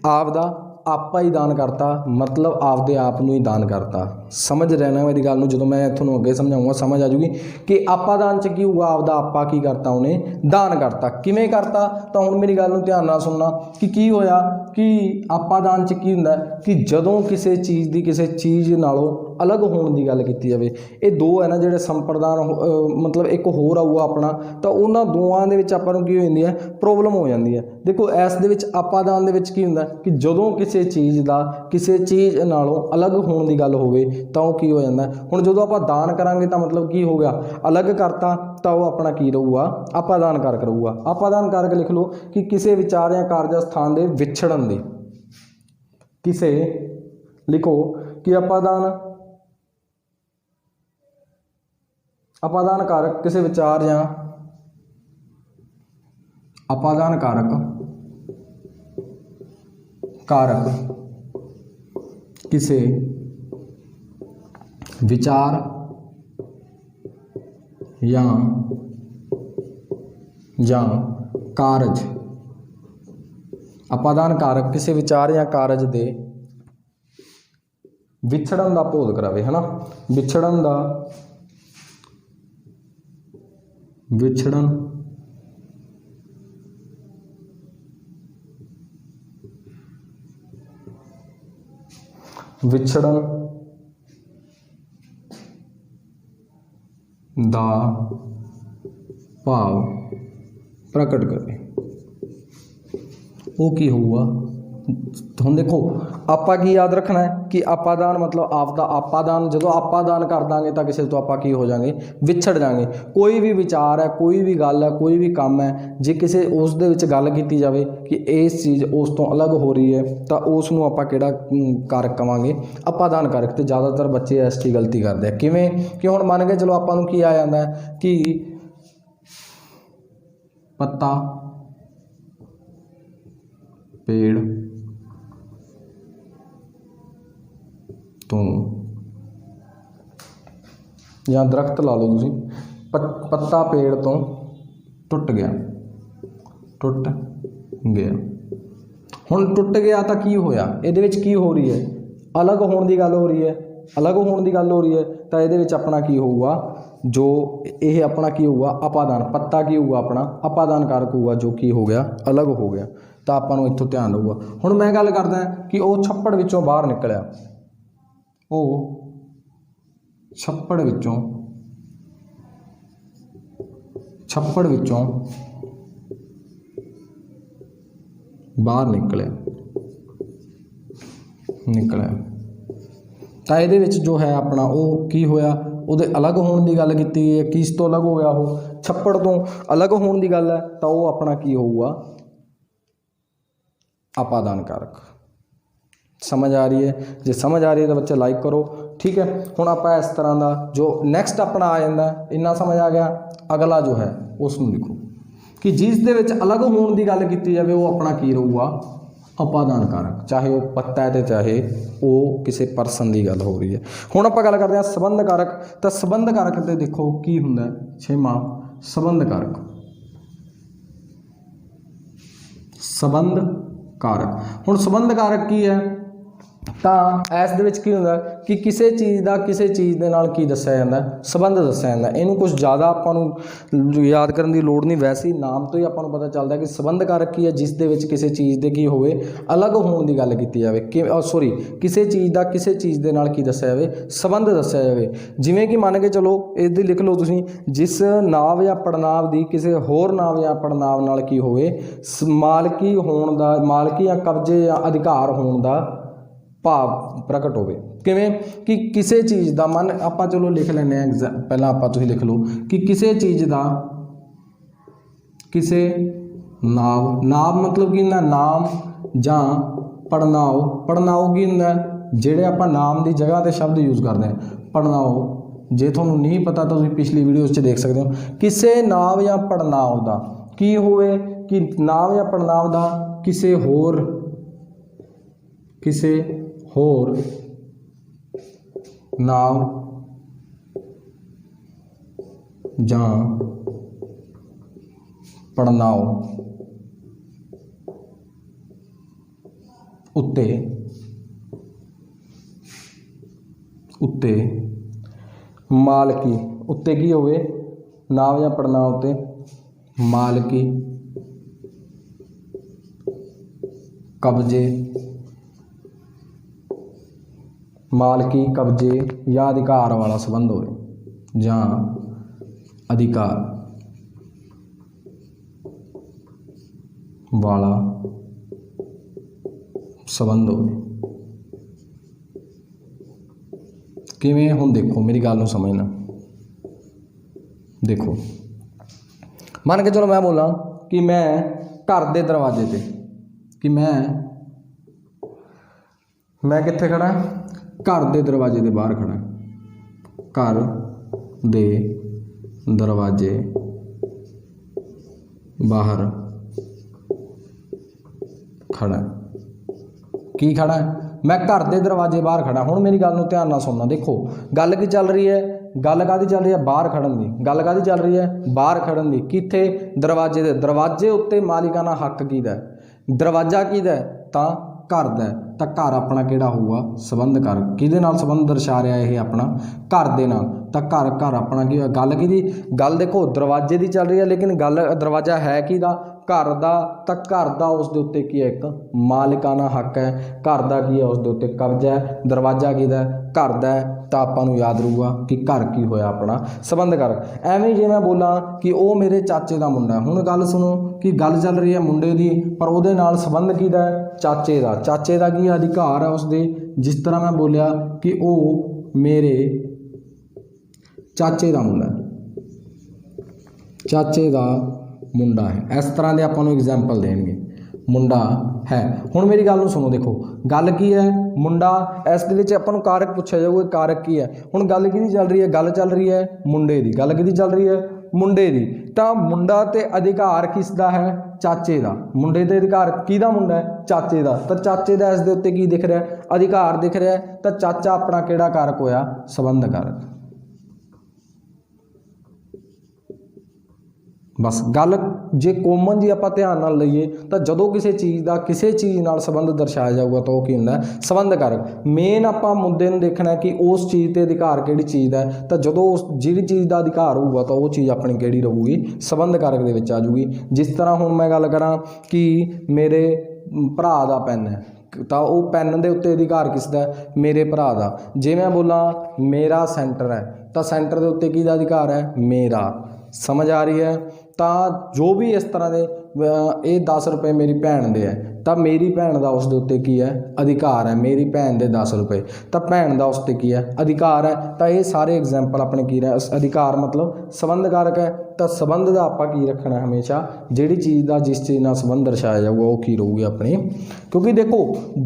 आपदा आपा ही दान करता मतलब आपदे आप नूं ही दान करता। समझ रहना मेरी गल नूं, जदों मैं तुहानूं अगे समझाऊंगा समझ आ जूगी कि आपादान च की हुआ, आपदा आपा की करता, उन्हें दान करता। किवें करता तो हुण मेरी गल नूं ध्यान नाल सुनना कि की होया कि आपादान च की हुंदा कि जदों किसी चीज़ की किसी चीज़ नालों अलग होने की गल की जाए, ये दो है ना जिहड़े संप्रदान मतलब एक होर आऊगा अपना, तो उन्हां दोवां दे विच आपां नूं की हो जांदी है, प्रॉब्लम हो जाती है। देखो इस दे विच आपादान दे विच की हुंदा कि जदों किसी चीज़ का किसी चीज़ नालों अलग होने की गल होवे तो वो की हो जाता है। हुण जदों आपां दान करांगे तो मतलब की हो गया, अलग करता, तो वह अपना की रहूगा, आपादान कारक रहूगा। आपादान कारक लिख लो कि किसी विचार या कार्य स्थान के विछड़न दे, किसे लिखो कि आपादान कारक किसी विचार या आपादान कारक किसी विचार या कारज, आपादान कारक किसी विचार या कारज दे विछड़न का भोध करावे, है ना, विछड़न दा भाव प्रकट करे। वो की होगा, हुण देखो आपा की याद रखना है कि आपादान मतलब आपदा आपादान, जो आपादान कर देंगे तो किसी तो आप की हो जाएंगे, विछड़ जाएंगे। कोई भी विचार है, कोई भी गल है, कोई भी काम है, जे किसी उस दे विच गल की जाए कि इस चीज़ उस तो अलग हो रही है तो उसनूं आपां किहड़ा कारक कहांगे, आपादान कारक। तो ज़्यादातर बच्चे इसकी गलती करते हैं। किवें कि हुण मान के चलो आपां नूं की आ जांदा है कि पत्ता पेड़ तो या दरख्त ला लो तुसीं, पत्ता पेड़ तो टुट गया हुण टुट गया तो की होया, इहदे विच की हो रही है, अलग होने की गल हो रही है, अलग होने की गल हो रही है तो इहदे विच अपना की होऊगा, जो यह अपना की होऊगा आपादान, पत्ता की होऊगा अपना आपादान कारक होऊगा, जो की हो गया अलग हो गया। तो आपां नूं इत्थों ध्यान रहूगा। हुण मैं गल करदा कि वह छप्पड़ विचों बाहर निकलिया, वो छप्पड़ विचों बाहर निकलिया तो ये जो है अपना वो की होया, उहदे अलग होने की गल की है, किस तो अलग हो गया, वो छप्पड़ तो अलग होने की गल है, तो वो अपना की होऊगा आपादान कारक। समझ आ रही है? जे समझ आ रही है तो बच्चे लाइक करो, ठीक है। हुण आपां इस तरह का जो नैक्सट अपना आ जाता है, इन्ना समझ आ गया। अगला जो है उसनूं लिखो कि जिस दे विच अलग होने की गल की जाए वो अपना की रहूगा आपादान कारक, चाहे वो पत्ता है तो चाहे वो किसी परसन की गल हो रही है। हुण आपां गल करते हैं संबंध कारक। तो संबंध कारक ते देखो की हुंदा है, 6वां संबंध कारक। संबंध कारक, हुण संबंध कारक की है तो इस दे विच की हुंदा कि किसी चीज़ का किसी चीज़ दे नाल की दस्सिया जांदा, संबंध दस्सिया जांदा। इहनूं कुछ ज़्यादा आपां नूं याद करन दी लोड़ नहीं, वैसे ही नाम तो ही आपां नूं पता चलदा कि संबंध कारक की है जिस दे विच किसी चीज़ दे की होवे अलग होने की गल की जाए, कि सॉरी किसी चीज़ का किसी चीज़ दे नाल की दस्सिया जाए, संबंध दस्सिया जाए। जिवें कि मान के चलो इहदी लिख लो तुसीं, जिस नाव या पड़नाव की किसी होर नाव या पड़नाव नाल की होवे मालकी होण दा, मालकी या कब्जे या अधिकार होण दा भाव प्रकट होवे। किवें कि किसी चीज़ का मन आपां चलो लिख लैंदे आ, पहला आपां तुसीं लिख लो कि किसी चीज़ का किसी नाव, नाव मतलब कि नाम जां पड़नाव, पड़नाव की हुंदा जिहड़े आपां नाम की जगह ते शब्द यूज़ करते हैं पड़नाव। जे तुहानूं नहीं पता तो तुसीं पिछली वीडियोज़ 'च देख सकते हो। किसी नाव या पड़नाव का की होवे कि नाव या पड़नाव का किसी होर नाव जां ਪੜਨਾਓ ਉੱਤੇ ਮਾਲਕੀ ਉੱਤੇ ਕੀ ਹੋਵੇ ਨਾਮ ਜਾਂ ਪੜਨਾਮ ਉੱਤੇ ਮਾਲਕੀ ਕਬजे ਜਾਂ ਅਧਿਕਾਰ ਵਾਲਾ ਸੰਬੰਧ ਹੋਵੇ ਜਾਂ ਅਧਿਕਾਰ ਵਾਲਾ ਸੰਬੰਧ ਹੋਵੇ। ਕਿਵੇਂ ਹੁਣ ਦੇਖੋ ਮੇਰੀ ਗੱਲ ਨੂੰ ਸਮਝਣਾ। ਦੇਖੋ ਮੰਨ ਕੇ ਚਲੋ ਮੈਂ ਬੋਲਾਂ ਕਿ ਮੈਂ ਘਰ ਦੇ ਦਰਵਾਜ਼ੇ ਤੇ ਕਿ ਮੈਂ ਕਿੱਥੇ ਖੜਾ ਘਰ ਦੇ ਦਰਵਾਜ਼ੇ ਦੇ ਬਾਹਰ ਖੜਾ ਘਰ ਦੇ ਦਰਵਾਜ਼ੇ ਬਾਹਰ ਖੜਾ ਕੀ ਖੜਾ मैं घर के दरवाजे बाहर खड़ा। हुण मेरी गल नूं ध्यान नाल सुनना। देखो गल की चल रही है गल काहदी चल रही है बाहर खड़न दी गल काहदी चल रही है बाहर खड़न दी कित्थे दरवाजे दे दरवाजे उत्ते मालिकाना हक किहदा दरवाजा किहदा तां घर दा तां घर अपना किहड़ा होऊगा संबंध कर किहदे नाल संबंध दर्शा रहा है अपना घर दे नाल तां घर अपना की गल किहदी गल देखो दरवाजे की चल रही है लेकिन गल दरवाजा है किहदा घर दा तां घर दा उस दे उत्ते की है एक मालिकाना हक है घर दा की है उस दे उत्ते कब्जा है दरवाजा किहदा घर दा तां आपां नूं याद रहूगा कि घर की होया अपना संबंध कर। एवें जे मैं बोलां कि वो मेरे चाचे दा मुंडा है। हुण गल सुनो कि गल चल रही है मुंडे दी पर उहदे नाल संबंध किहदा है चाचे दा की अधिकार है उसदे। जिस तरह मैं बोलिया कि वो मेरे चाचे दा मुंडा है इस तरह के आपां नूं एग्जाम्पल देणगे मुंडा है। हुण मेरी गल नूं सुनो। देखो गल की है मुंडा इस दे विच आपां नूं कारक पुछया जाऊगा कारक की है। हुण गल किहदी चल रही है गल चल रही है मुंडे दी गल किहदी चल रही है मुंडे दी तां मुंडा ते अधिकार किसदा है चाचे दा मुंडे ते अधिकार किहदा मुंडा है चाचे दा तां चाचे दा इस दे उत्ते की दिख रहा है अधिकार दिख रहा है तां चाचा अपना किहड़ा कारक होया संबंध कारक। बस गल जे कॉमन जी आप ध्यान नाल लईए तो जदों किसी चीज़ का किसी चीज़ नाल संबंध दर्शाया जाऊगा तो वह की हुंदा संबंध कारक। मेन आप मुद्दे नूं देखना कि उस चीज़ ते अधिकार किहड़ी चीज़ है तो जदों उस जिहड़ी चीज़ का अधिकार होऊगा तो वह चीज़ अपनी किहड़ी रहूगी संबंध कारक दे विच आ जाऊगी। जिस तरह हुण मैं गल करां कि मेरे भरा दा पैन है तो वह पैन के उत्ते अधिकार किसदा मेरे भरा दा। जे मैं बोलां मेरा सेंटर है तो सेंटर के उत्ते किहदा अधिकार है मेरा। समझ आ रही है तो जो भी इस तरह के ये 10 रुपए मेरी भैन दे है तो मेरी भैन का उस दे उत्ते की है अधिकार है मेरी भैन दे 10 रुपए तो भैन का उस ते की है अधिकार है। तो ये सारे एग्जाम्पल अपने की रहे अधिकार मतलब संबंध कारक है तो संबंध का आपा की रखना है हमेशा जिहड़ी चीज़ का जिस चीज़ नाल संबंध दर्शाया जाऊगा वो की रहूगी अपनी। क्योंकि देखो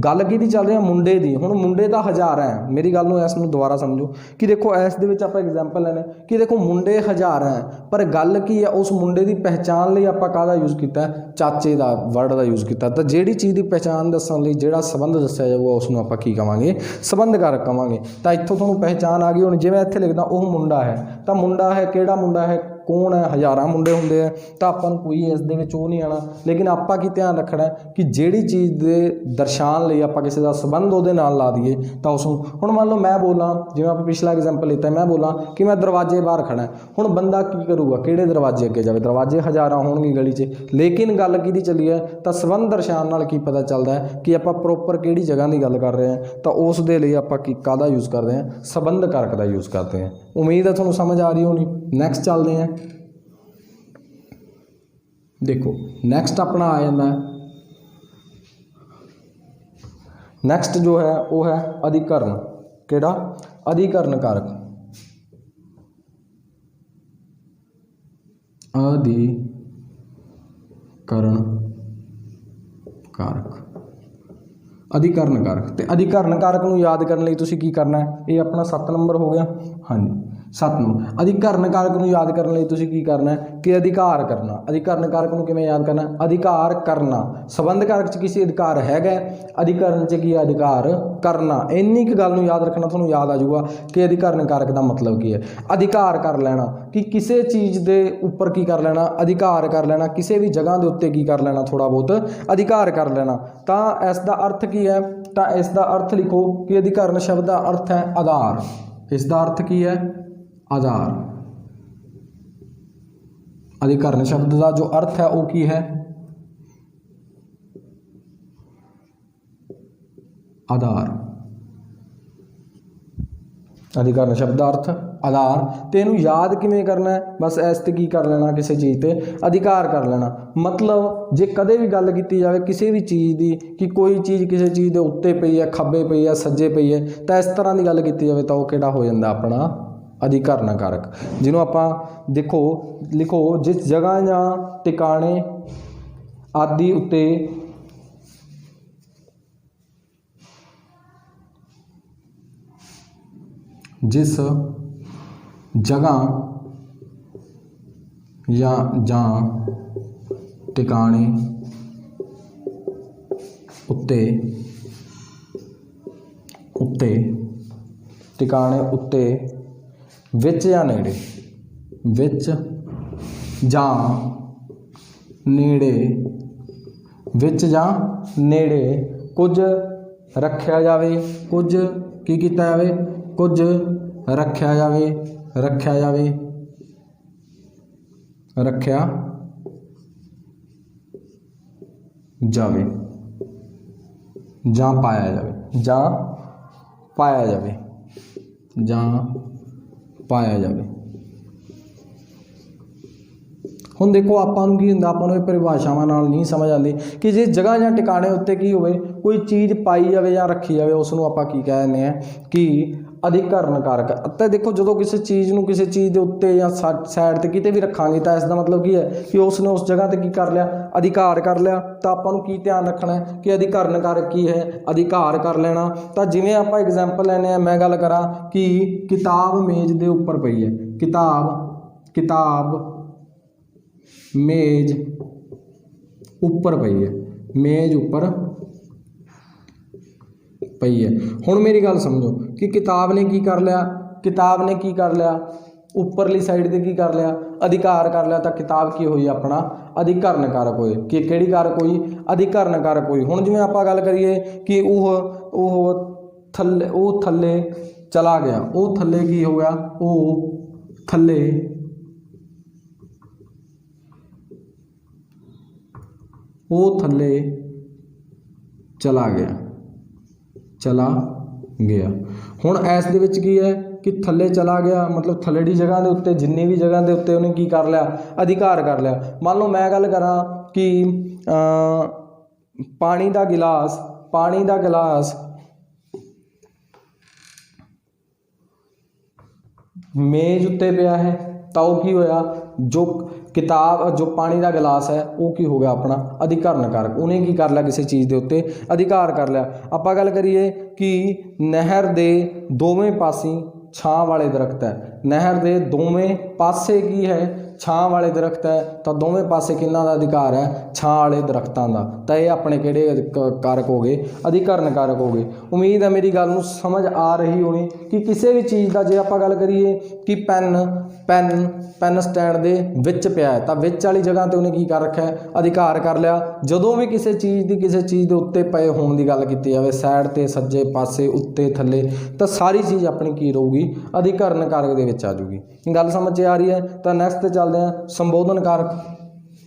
गल की चल रही है मुंडे की। हुण मुंडे का हज़ार है मेरी गल नूं इस नूं दोबारा समझो कि देखो इस दे विच आपां एग्जाम्पल लैणे कि देखो मुंडे हज़ार हैं पर गल की है उस मुंडे की पहचान लई आपां काहदा यूज़ कीता चाचे का वर्ड का यूज़ किया। तो जिहड़ी चीज़ की पहचान दस्सण लई जिहड़ा संबंध दस्सिया जाऊगा उसनूं आपां की कहांगे संबंध कारक कहांगे। तो इत्थों तुहानूं पहचान आ गई। हुण जिवें इत्थे लिखदा ओह मुंडा है तो मुंडा है किहड़ा मुंडा है कौन है हज़ारां मुंडे हुंदे हैं तो आपां नूं कोई इस दे विच ओह नहीं आना। लेकिन आपां की ध्यान रखना है कि जिहड़ी चीज़ दे दर्शाण लई आपां किसी दा संबंध उहदे नाल ला दईए तो उसनूं हुण मान लो मैं बोलां जिवें आपां पिछला एग्जाम्पल लिता मैं बोलां कि मैं दरवाजे बाहर खड़ा है। हुण बंदा की करूगा किहड़े दरवाजे अगे जावे दरवाजे हज़ारां होणगे गली 'च लेकिन गल किहदी चली है तो संबंध दर्शाण नाल की पता चलदा है कि आपां प्रोपर किहड़ी जगह की गल कर रहे हैं तो उस दे लई आपां की काहदा यूज़ करते हैं संबंध कारक का यूज़ करते हैं। उम्मीद है तुहानूं समझ आ रही होनी। नैक्सट चलते हैं। देखो नैक्सट अपना आ जाता है नैक्सट जो है वो है अधिकरण। केड़ा अधिकरण कारक अधिकरण कारक तो अधिकरण कारक नूं याद करने लई तुसीं की करना है ये अपना 7 नंबर हो गया। हाँ जी 7 ਨੂੰ। ਅਧਿਕਰਨ ਕਾਰਕ ਨੂੰ ਯਾਦ ਕਰਨ ਲਈ ਤੁਸੀਂ ਕੀ ਕਰਨਾ ਹੈ ਕਿ ਅਧਿਕਾਰ ਕਰਨਾ। ਅਧਿਕਰਨ ਕਾਰਕ ਨੂੰ ਕਿਵੇਂ ਯਾਦ ਕਰਨਾ? ਅਧਿਕਾਰ ਕਰਨਾ। ਸੰਬੰਧ ਕਾਰਕ 'ਚ ਕਿਸੇ ਅਧਿਕਾਰ ਹੈਗਾ, ਅਧਿਕਰਨ 'ਚ ਕੀ ਹੈ? ਅਧਿਕਾਰ ਕਰਨਾ। ਇੰਨੀ ਕੁ ਗੱਲ ਨੂੰ ਯਾਦ ਰੱਖਣਾ, ਤੁਹਾਨੂੰ ਯਾਦ ਆ ਜਾਊਗਾ ਕਿ ਅਧਿਕਰਨ ਕਾਰਕ ਦਾ ਮਤਲਬ ਕੀ ਹੈ। ਅਧਿਕਾਰ ਕਰ ਲੈਣਾ ਕਿ ਕਿਸੇ ਚੀਜ਼ ਦੇ ਉੱਪਰ ਕੀ ਕਰ ਲੈਣਾ? ਅਧਿਕਾਰ ਕਰ ਲੈਣਾ। ਕਿਸੇ ਵੀ ਜਗ੍ਹਾ ਦੇ ਉੱਤੇ ਕੀ ਕਰ ਲੈਣਾ? ਥੋੜ੍ਹਾ ਬਹੁਤ ਅਧਿਕਾਰ ਕਰ ਲੈਣਾ। ਤਾਂ ਇਸ ਦਾ ਅਰਥ ਕੀ ਹੈ? ਤਾਂ ਇਸ ਦਾ ਅਰਥ ਲਿਖੋ ਕਿ ਅਧਿਕਰਨ ਸ਼ਬਦ ਦਾ ਅਰਥ ਹੈ ਆਧਾਰ। ਇਸ ਦਾ ਅਰਥ ਕੀ ਹੈ? ਆਧਾਰ। ਅਧਿਕਰਨ ਸ਼ਬਦ ਦਾ ਜੋ ਅਰਥ ਹੈ ਉਹ ਕੀ ਹੈ? ਆਧਾਰ। ਅਧਿਕਰਨ ਸ਼ਬਦ ਦਾ ਅਰਥ ਆਧਾਰ। ਤੇ ਇਹਨੂੰ ਯਾਦ ਕਿਵੇਂ ਕਰਨਾ ਹੈ? ਬਸ ਇਸ ਤੇ ਕੀ ਕਰ ਲੈਣਾ? ਕਿਸੇ ਚੀਜ਼ ਤੇ ਅਧਿਕਾਰ ਕਰ ਲੈਣਾ। ਮਤਲਬ ਜੇ ਕਦੇ ਵੀ ਗੱਲ ਕੀਤੀ ਜਾਵੇ ਕਿਸੇ ਵੀ ਚੀਜ਼ ਦੀ ਕਿ ਕੋਈ ਚੀਜ਼ ਕਿਸੇ ਚੀਜ਼ ਦੇ ਉੱਤੇ ਪਈ ਹੈ, ਖੱਬੇ ਪਈ ਹੈ, ਸੱਜੇ ਪਈ ਹੈ, ਤਾਂ ਇਸ ਤਰ੍ਹਾਂ ਦੀ ਗੱਲ ਕੀਤੀ ਜਾਵੇ ਤਾਂ ਉਹ ਕਿਹੜਾ ਹੋ ਜਾਂਦਾ? ਆਪਣਾ ਅਧਿਕਰਨ ਕਾਰਕ। ਜਿਹਨੂੰ ਆਪਾਂ ਦੇਖੋ ਲਿਖੋ, ਜਿਸ ਜਗ੍ਹਾ ਜਾਂ ਟਿਕਾਣੇ ਆਦਿ ਉੱਤੇ ਜਿਸ ਜਗ੍ਹਾ ਜਾਂ ਟਿਕਾਣੇ ਟਿਕਾਣੇ ਉੱਤੇ ਵਿੱਚ ਜਾਂ ਨੇੜੇ ਕੁਝ ਰੱਖਿਆ ਜਾਵੇ, ਕੁਝ ਕੀ ਕੀਤਾ ਜਾਵੇ? ਕੁਝ ਰੱਖਿਆ ਜਾਵੇ ਜਾਂ ਪਾਇਆ ਜਾਵੇ। ਹੁਣ ਦੇਖੋ ਆਪਾਂ ਨੂੰ ਕੀ ਹੁੰਦਾ? ਆਪਾਂ ਨੂੰ ਇਹ ਪਰਿਭਾਸ਼ਾਵਾਂ ਨਾਲ ਨਹੀਂ ਸਮਝ ਆਉਂਦੀ ਕਿ ਜੇ ਜਗ੍ਹਾ ਜਾਂ ਟਿਕਾਣੇ ਉੱਤੇ ਕੀ ਹੋਵੇ, ਕੋਈ ਚੀਜ਼ ਪਾਈ ਜਾਵੇ ਜਾਂ ਰੱਖੀ ਜਾਵੇ, ਉਸ ਨੂੰ ਆਪਾਂ ਕੀ ਕਹਿ ਦਿੰਦੇ ਹਾਂ ਕਿ ਅਧਿਕਰਨ ਕਾਰਕ। ਅਤੇ ਦੇਖੋ ਜਦੋਂ ਕਿਸੇ ਚੀਜ਼ ਨੂੰ ਕਿਸੇ ਚੀਜ਼ ਦੇ ਉੱਤੇ ਜਾਂ ਸਾਈਡ ਤੇ ਕਿਤੇ ਵੀ ਰੱਖਾਂਗੇ ਤਾਂ ਇਸ ਦਾ ਮਤਲਬ ਕੀ ਹੈ ਕਿ ਉਸ ਨੇ ਉਸ ਜਗ੍ਹਾ ਤੇ ਕੀ ਕਰ ਲਿਆ? ਅਧਿਕਾਰ ਕਰ ਲਿਆ। ਤਾਂ ਆਪਾਂ ਨੂੰ ਕੀ ਧਿਆਨ ਰੱਖਣਾ ਹੈ ਕਿ ਅਧਿਕਰਨ ਕਾਰਕ ਕੀ ਹੈ? ਅਧਿਕਾਰ ਕਰ ਲੈਣਾ। ਤਾਂ ਜਿਵੇਂ ਆਪਾਂ ਐਗਜ਼ਾਮਪਲ ਲੈਂਦੇ ਹਾਂ, ਮੈਂ ਗੱਲ ਕਰਾਂ ਕਿ ਕਿਤਾਬ ਮੇਜ਼ ਦੇ ਉੱਪਰ ਪਈ ਹੈ। ਕਿਤਾਬ ਮੇਜ਼ ਉੱਪਰ ਪਈ ਹੈ। ਹੁਣ ਮੇਰੀ ਗੱਲ ਸਮਝੋ ਕਿ ਕਿਤਾਬ ਨੇ ਕੀ ਕਰ ਲਿਆ? ਉੱਪਰਲੀ ਸਾਈਡ ਤੇ ਕੀ ਕਰ ਲਿਆ? ਅਧਿਕਾਰ ਕਰ ਲਿਆ। ਤਾਂ ਕਿਤਾਬ ਕੀ ਹੋਈ? ਆਪਣਾ ਅਧਿਕਰਨ ਕਾਰਕ ਹੋਏ। ਕਿ ਕਿਹੜੀ ਕਾਰਕ ਹੋਈ? ਅਧਿਕਰਨ ਕਾਰਕ ਹੋਈ। ਹੁਣ ਜਿਵੇਂ ਆਪਾਂ ਗੱਲ ਕਰੀਏ ਕਿ ਉਹ ਥੱਲੇ ਚਲਾ ਗਿਆ। ਉਹ ਥੱਲੇ ਕੀ ਹੋ ਗਿਆ? ਉਹ ਥੱਲੇ ਚਲਾ ਗਿਆ। ਹੁਣ ਇਸ ਦੇ ਵਿੱਚ ਕੀ ਹੈ ਕਿ ਥੱਲੇ ਚਲਾ ਗਿਆ ਮਤਲਬ ਥੱਲੜੀ ਜਗ੍ਹਾ ਦੇ ਉੱਤੇ, ਜਿੰਨੀ ਵੀ ਜਗ੍ਹਾ ਦੇ ਉੱਤੇ ਉਹਨੇ ਕੀ ਕਰ ਲਿਆ? ਅਧਿਕਾਰ ਕਰ ਲਿਆ। ਮੰਨ ਲਓ ਮੈਂ ਗੱਲ ਕਰਾਂ ਕਿ ਪਾਣੀ ਦਾ ਗਿਲਾਸ ਮੇਜ਼ ਉੱਤੇ ਪਿਆ ਹੈ। ਤਾਂ ਉਹ ਕੀ ਹੋਇਆ? ਜੋ ਪਾਣੀ ਦਾ ਗਿਲਾਸ ਹੈ ਉਹ ਕੀ ਹੋ ਗਿਆ? ਆਪਣਾ ਅਧਿਕਰਨ ਕਾਰਕ। ਉਹਨੇ ਕੀ ਕਰ ਲਿਆ? ਕਿਸੇ ਚੀਜ਼ ਦੇ ਉੱਤੇ ਅਧਿਕਾਰ ਕਰ ਲਿਆ। ਆਪਾਂ ਗੱਲ ਕਰੀਏ ਕਿ ਨਹਿਰ ਦੇ ਦੋਵੇਂ ਪਾਸੇ ਛਾਂ ਵਾਲੇ ਦਰਖਤ ਹੈ। ਨਹਿਰ ਦੇ ਦੋਵੇਂ ਪਾਸੇ ਕੀ ਹੈ? ਛਾਂ ਵਾਲੇ ਦਰਖਤ ਹੈ। ਤਾਂ ਦੋਵੇਂ ਪਾਸੇ ਕਿਹਨਾਂ ਦਾ ਅਧਿਕਾਰ ਹੈ? ਛਾਂ ਵਾਲੇ ਦਰਖਤਾਂ ਦਾ। ਤਾਂ ਇਹ ਆਪਣੇ ਕਿਹੜੇ ਕਾਰਕ ਹੋ ਗਏ? ਅਧਿਕਰਨ ਕਾਰਕ ਹੋ ਗਏ। ਉਮੀਦ ਹੈ ਮੇਰੀ ਗੱਲ ਨੂੰ ਸਮਝ ਆ ਰਹੀ ਹੋਣੀ ਕਿ ਕਿਸੇ ਵੀ ਚੀਜ਼ ਦਾ ਜੇ ਆਪਾਂ ਗੱਲ ਕਰੀਏ ਕਿ ਪੈਨ ਸਟੈਂਡ ਦੇ ਵਿੱਚ ਪਿਆ ਹੈ ਤਾਂ ਵਿੱਚ ਵਾਲੀ ਜਗ੍ਹਾ ਤੇ ਉਹਨੇ ਕੀ ਕਰ ਰੱਖਿਆ? ਅਧਿਕਾਰ ਕਰ ਲਿਆ। ਜਦੋਂ ਵੀ ਕਿਸੇ ਚੀਜ਼ ਦੇ ਉੱਤੇ ਪਏ ਹੋਣ ਦੀ ਗੱਲ ਕੀਤੀ ਜਾਵੇ, ਸਾਈਡ ਤੇ, ਸੱਜੇ ਪਾਸੇ, ਉੱਤੇ, ਥੱਲੇ, ਤਾਂ ਸਾਰੀ ਚੀਜ਼ ਆਪਣੀ ਕੀ ਰਹੂਗੀ? ਅਧਿਕਰਨ ਕਾਰਕ ਦੇ ਵਿੱਚ ਆ ਜਾਊਗੀ। ਗੱਲ ਸਮਝ ਆ ਰਹੀ ਹੈ? ਤਾਂ ਨੈਕਸਟ ਤੇ ਚੱਲਦੇ ਹਾਂ। ਸੰਬੋਧਨ ਕਾਰਕ।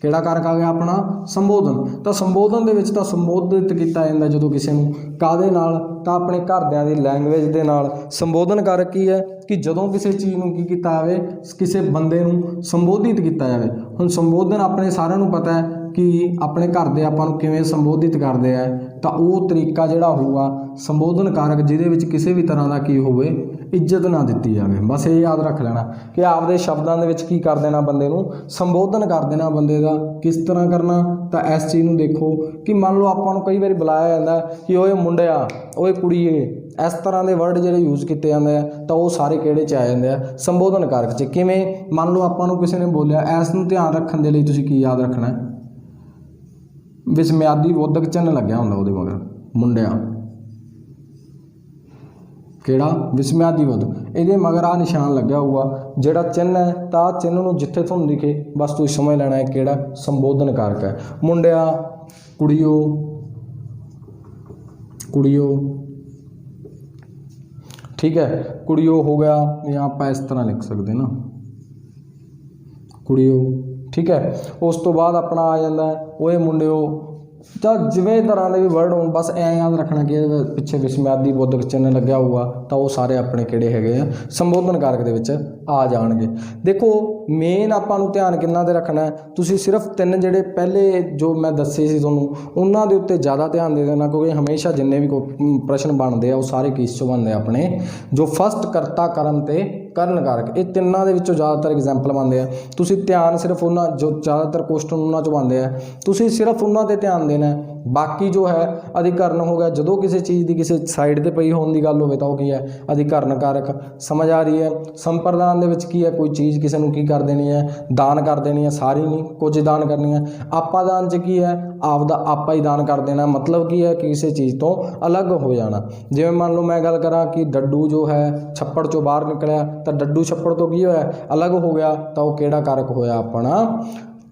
ਕਿਹੜਾ ਕਾਰਕ ਆ ਗਿਆ? ਆਪਣਾ ਸੰਬੋਧਨ। ਤਾਂ ਸੰਬੋਧਨ ਦੇ ਵਿੱਚ ਤਾਂ ਸੰਬੋਧਿਤ ਕੀਤਾ ਜਾਂਦਾ ਜਦੋਂ ਕਿਸੇ ਨੂੰ ਕਾਹਦੇ ਨਾਲ? ਤਾਂ ਆਪਣੇ ਘਰਦਿਆਂ ਦੀ ਲੈਂਗੁਏਜ ਦੇ ਨਾਲ। ਸੰਬੋਧਨ ਕਾਰਕ ਕੀ ਹੈ ਕਿ ਜਦੋਂ ਕਿਸੇ ਚੀਜ਼ ਨੂੰ ਕੀ ਕੀਤਾ ਜਾਵੇ? ਕਿਸੇ ਬੰਦੇ ਨੂੰ ਸੰਬੋਧਿਤ ਕੀਤਾ ਜਾਵੇ। ਹੁਣ ਸੰਬੋਧਨ ਆਪਣੇ ਸਾਰਿਆਂ ਨੂੰ ਪਤਾ ਹੈ ਕਿ ਆਪਣੇ ਘਰ ਦੇ ਆਪਾਂ ਨੂੰ ਕਿਵੇਂ ਸੰਬੋਧਿਤ ਕਰਦੇ ਆ ਤਾਂ ਉਹ ਤਰੀਕਾ ਜਿਹੜਾ ਹੋਊਗਾ ਸੰਬੋਧਨ ਕਾਰਕ ਜਿਹਦੇ ਵਿੱਚ ਕਿਸੇ ਵੀ ਤਰ੍ਹਾਂ ਦਾ ਕੀ ਹੋਵੇ ਇੱਜ਼ਤ ਨਾ ਦਿੱਤੀ ਜਾਵੇ। ਬਸ ਇਹ ਯਾਦ ਰੱਖ ਲੈਣਾ ਕਿ ਆਪਦੇ ਸ਼ਬਦਾਂ ਦੇ ਵਿੱਚ ਕੀ ਕਰ ਦੇਣਾ, ਬੰਦੇ ਨੂੰ ਸੰਬੋਧਨ ਕਰ ਦੇਣਾ। ਬੰਦੇ ਦਾ ਕਿਸ ਤਰ੍ਹਾਂ ਕਰਨਾ, ਤਾਂ ਇਸ ਚੀਜ਼ ਨੂੰ ਦੇਖੋ ਕਿ ਮੰਨ ਲਓ ਆਪਾਂ ਨੂੰ ਕਈ ਵਾਰੀ ਬੁਲਾਇਆ ਜਾਂਦਾ ਕਿ ਓਏ ਮੁੰਡਿਆ, ਓਏ ਕੁੜੀਏ, ਇਸ ਤਰ੍ਹਾਂ ਦੇ ਵਰਡ ਜਿਹੜੇ ਯੂਜ਼ ਕੀਤੇ ਜਾਂਦੇ ਆ ਤਾਂ ਉਹ ਸਾਰੇ ਕਿਹੜੇ 'ਚ ਆ ਜਾਂਦੇ ਆ, ਸੰਬੋਧਨ ਕਾਰਕ 'ਚ। ਕਿਵੇਂ, ਮੰਨ ਲਓ ਆਪਾਂ ਨੂੰ ਕਿਸੇ ਨੇ ਬੋਲਿਆ, ਇਸ ਨੂੰ ਧਿਆਨ ਰੱਖਣ ਦੇ ਲਈ ਤੁਸੀਂ ਕੀ ਯਾਦ ਰੱਖਣਾ, ਵਿਸਮਿਆਦੀ ਬੋਧਕ ਚਿੰਨ੍ਹ ਲੱਗਿਆ ਹੁੰਦਾ ਉਹਦੇ ਮਗਰ, ਮੁੰਡਿਆ ਕਿਹੜਾ, ਵਿਸਮਿਆਦੀ ਬੋਧਕ, ਇਹਦੇ ਮਗਰ ਆ ਨਿਸ਼ਾਨ ਲੱਗਿਆ ਹੋਊਗਾ ਜਿਹੜਾ ਚਿੰਨ੍ਹ ਹੈ, ਤਾਂ ਚਿੰਨ੍ਹ ਨੂੰ ਜਿੱਥੇ ਤੁਹਾਨੂੰ ਦਿਖੇ ਬਸ ਤੁਸੀਂ ਸਮਝ ਲੈਣਾ ਹੈ ਕਿਹੜਾ ਸੰਬੋਧਨ ਕਾਰਕ ਹੈ। ਮੁੰਡਿਆ, ਕੁੜੀਓ, ਕੁੜੀਓ, ठीक है, कुड़ियो हो गया, यहाँ पर इस तरह लिख सकते ना, कुड़ियो, ठीक है। उस तो बाद अपना आ जाता है ओए मुंडियो, ਜਾਂ ਜਿਵੇਂ ਤਰ੍ਹਾਂ ਦੇ ਵੀ ਵਰਡ ਹੋਣ, ਬਸ ਐਂ ਯਾਦ ਰੱਖਣਾ ਕਿ ਇਹਦੇ ਪਿੱਛੇ ਵਿਸਮਿਆਦੀ ਬੋਧਕ ਚਿੰਨ੍ਹ ਲੱਗਿਆ ਹੋਊਗਾ ਤਾਂ ਉਹ ਸਾਰੇ ਆਪਣੇ ਕਿਹੜੇ ਹੈਗੇ ਆ, ਸੰਬੋਧਨ ਕਾਰਕ ਦੇ ਵਿੱਚ ਆ ਜਾਣਗੇ। ਦੇਖੋ ਮੇਨ ਆਪਾਂ ਨੂੰ ਧਿਆਨ ਕਿੰਨਾ 'ਤੇ ਰੱਖਣਾ ਹੈ, ਤੁਸੀਂ ਸਿਰਫ 3 ਜਿਹੜੇ ਪਹਿਲੇ ਜੋ ਮੈਂ ਦੱਸੇ ਸੀ ਤੁਹਾਨੂੰ ਉਹਨਾਂ ਦੇ ਉੱਤੇ ਜ਼ਿਆਦਾ ਧਿਆਨ ਦੇ ਦੇਣਾ, ਕਿਉਂਕਿ ਹਮੇਸ਼ਾ ਜਿੰਨੇ ਵੀ ਪ੍ਰਸ਼ਨ ਬਣਦੇ ਆ ਉਹ ਸਾਰੇ ਕਿਸ 'ਚੋਂ ਬਣਦੇ ਆ, ਆਪਣੇ ਜੋ ਫਸਟ ਕਰਤਾ ਕਰਮ ਅਤੇ ਕਰਨ ਕਾਰਕ, ਇਹ ਤਿੰਨਾਂ ਦੇ ਵਿੱਚੋਂ ਜ਼ਿਆਦਾਤਰ ਐਗਜ਼ਾਮਪਲ ਬਣਦੇ ਆ। ਤੁਸੀਂ ਧਿਆਨ ਸਿਰਫ ਉਹਨਾਂ ਜੋ ਜ਼ਿਆਦਾਤਰ ਕੁਐਸਚਨ ਉਹਨਾਂ 'ਚੋਂ ਬਣਦੇ ਆ, ਤੁਸੀਂ ਸਿਰਫ ਉਹਨਾਂ 'ਤੇ ਧਿਆਨ ਦੇਣਾ। ਬਾਕੀ ਜੋ ਹੈ ਅਧਿਕਰਨ ਹੋ ਗਿਆ, ਜਦੋਂ ਕਿਸੇ ਚੀਜ਼ ਦੀ ਕਿਸੇ ਸਾਈਡ 'ਤੇ ਪਈ ਹੋਣ ਦੀ ਗੱਲ ਹੋਵੇ ਤਾਂ ਉਹ ਕੀ ਹੈ, ਅਧਿਕਰਨ ਕਾਰਕ। ਸਮਝ ਆ ਰਹੀ ਹੈ। ਸੰਪਰਦਾਨ ਦੇ ਵਿੱਚ ਕੀ ਹੈ, ਕੋਈ ਚੀਜ਼ ਕਿਸੇ ਨੂੰ ਕੀ ਕਰ ਦੇਣੀ ਹੈ, ਦਾਨ ਕਰ ਦੇਣੀ ਹੈ, ਸਾਰੀ ਨਹੀਂ, ਕੁਝ ਦਾਨ ਕਰਨੀ ਹੈ। ਆਪਾਦਾਨ 'ਚ ਕੀ ਹੈ, ਆਪਦਾ ਆਪਾ ਹੀ ਦਾਨ ਕਰ ਦੇਣਾ, ਮਤਲਬ ਕੀ ਹੈ ਕਿ ਕਿਸੇ ਚੀਜ਼ ਤੋਂ ਅਲੱਗ ਹੋ ਜਾਣਾ। ਜਿਵੇਂ ਮੰਨ ਲਓ ਮੈਂ ਗੱਲ ਕਰਾਂ ਕਿ ਡੱਡੂ ਜੋ ਹੈ ਛੱਪੜ ਚੋਂ ਬਾਹਰ ਨਿਕਲਿਆ, ਤਾਂ ਡੱਡੂ ਛੱਪੜ ਤੋਂ ਕੀ ਹੋਇਆ, ਅਲੱਗ ਹੋ ਗਿਆ, ਤਾਂ ਉਹ ਕਿਹੜਾ ਕਾਰਕ ਹੋਇਆ, ਆਪਣਾ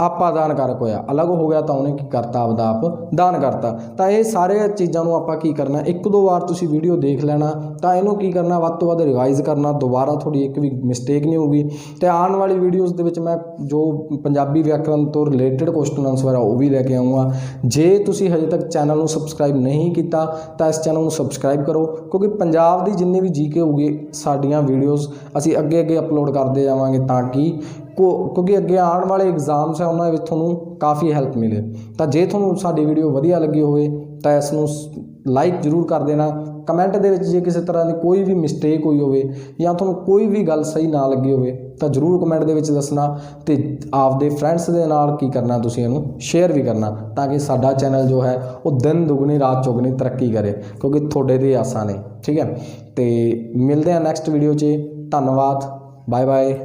ਆਪਾਦਾਨ ਕਾਰਕ ਹੋਇਆ। ਅਲੱਗ ਹੋ ਗਿਆ ਤਾਂ ਉਹਨੇ ਕੀ ਕਰਤਾ, ਆਪਦਾ ਆਪ ਦਾਨ ਕਰਤਾ। ਤਾਂ ਇਹ ਸਾਰੇ ਚੀਜ਼ਾਂ ਨੂੰ ਆਪਾਂ ਕੀ ਕਰਨਾ, 1-2 ਵਾਰ ਤੁਸੀਂ ਵੀਡੀਓ ਦੇਖ ਲੈਣਾ, ਤਾਂ ਇਹਨੂੰ ਕੀ ਕਰਨਾ, ਵੱਧ ਤੋਂ ਵੱਧ ਰਿਵਾਈਜ਼ ਕਰਨਾ, ਦੁਬਾਰਾ ਤੁਹਾਡੀ ਇੱਕ ਵੀ ਮਿਸਟੇਕ ਨਹੀਂ ਹੋਊਗੀ। ਅਤੇ ਆਉਣ ਵਾਲੀ ਵੀਡੀਓਜ਼ ਦੇ ਵਿੱਚ ਮੈਂ ਜੋ ਪੰਜਾਬੀ ਵਿਆਕਰਨ ਤੋਂ ਰਿਲੇਟਡ ਕੁਐਸਚਨ ਆਨਸਰ ਆ ਉਹ ਵੀ ਲੈ ਕੇ ਆਊਂਗਾ। ਜੇ ਤੁਸੀਂ ਹਜੇ ਤੱਕ ਚੈਨਲ ਨੂੰ ਸਬਸਕ੍ਰਾਈਬ ਨਹੀਂ ਕੀਤਾ ਤਾਂ ਇਸ ਚੈਨਲ ਨੂੰ ਸਬਸਕ੍ਰਾਈਬ ਕਰੋ, ਕਿਉਂਕਿ ਪੰਜਾਬ ਦੀ ਜਿੰਨੀ ਵੀ ਜੀਕੇ ਹੋਊਗੀ ਸਾਡੀਆਂ ਵੀਡੀਓਜ਼ ਅਸੀਂ ਅੱਗੇ ਅਪਲੋਡ ਕਰਦੇ ਜਾਵਾਂਗੇ, ਤਾਂ ਕਿ ਕਿਉਂਕਿ ਅੱਗੇ ਆਉਣ ਵਾਲੇ ਐਗਜ਼ਾਮਸ ਹੈ ਉਹਨਾਂ ਵਿੱਚ ਤੁਹਾਨੂੰ ਕਾਫੀ ਹੈਲਪ ਮਿਲੇ। ਤਾਂ ਜੇ ਤੁਹਾਨੂੰ ਸਾਡੀ ਵੀਡੀਓ ਵਧੀਆ ਲੱਗੀ ਹੋਵੇ ਤਾਂ ਇਸ ਨੂੰ ਲਾਈਕ ਜ਼ਰੂਰ ਕਰ ਦੇਣਾ। ਕਮੈਂਟ ਦੇ ਵਿੱਚ ਜੇ ਕਿਸੇ ਤਰ੍ਹਾਂ ਦੀ ਕੋਈ ਵੀ ਮਿਸਟੇਕ ਹੋਈ ਹੋਵੇ ਜਾਂ ਤੁਹਾਨੂੰ ਕੋਈ ਵੀ ਗੱਲ ਸਹੀ ਨਾ ਲੱਗੀ ਹੋਵੇ ਤਾਂ ਜ਼ਰੂਰ ਕਮੈਂਟ ਦੇ ਵਿੱਚ ਦੱਸਣਾ, ਅਤੇ ਆਪਦੇ ਫਰੈਂਡਸ ਦੇ ਨਾਲ ਕੀ ਕਰਨਾ, ਤੁਸੀਂ ਇਹਨੂੰ ਸ਼ੇਅਰ ਵੀ ਕਰਨਾ, ਤਾਂ ਕਿ ਸਾਡਾ ਚੈਨਲ ਜੋ ਹੈ ਉਹ ਦਿਨ ਦੁਗਣੀ ਰਾਤ ਚੌਗਣੀ ਤਰੱਕੀ ਕਰੇ, ਕਿਉਂਕਿ ਤੁਹਾਡੇ ਦੇ ਆਸਾਂ ਨੇ। ਠੀਕ ਹੈ, ਅਤੇ ਮਿਲਦੇ ਹਾਂ ਨੈਕਸਟ ਵੀਡੀਓ 'ਚ। ਧੰਨਵਾਦ, ਬਾਏ ਬਾਏ।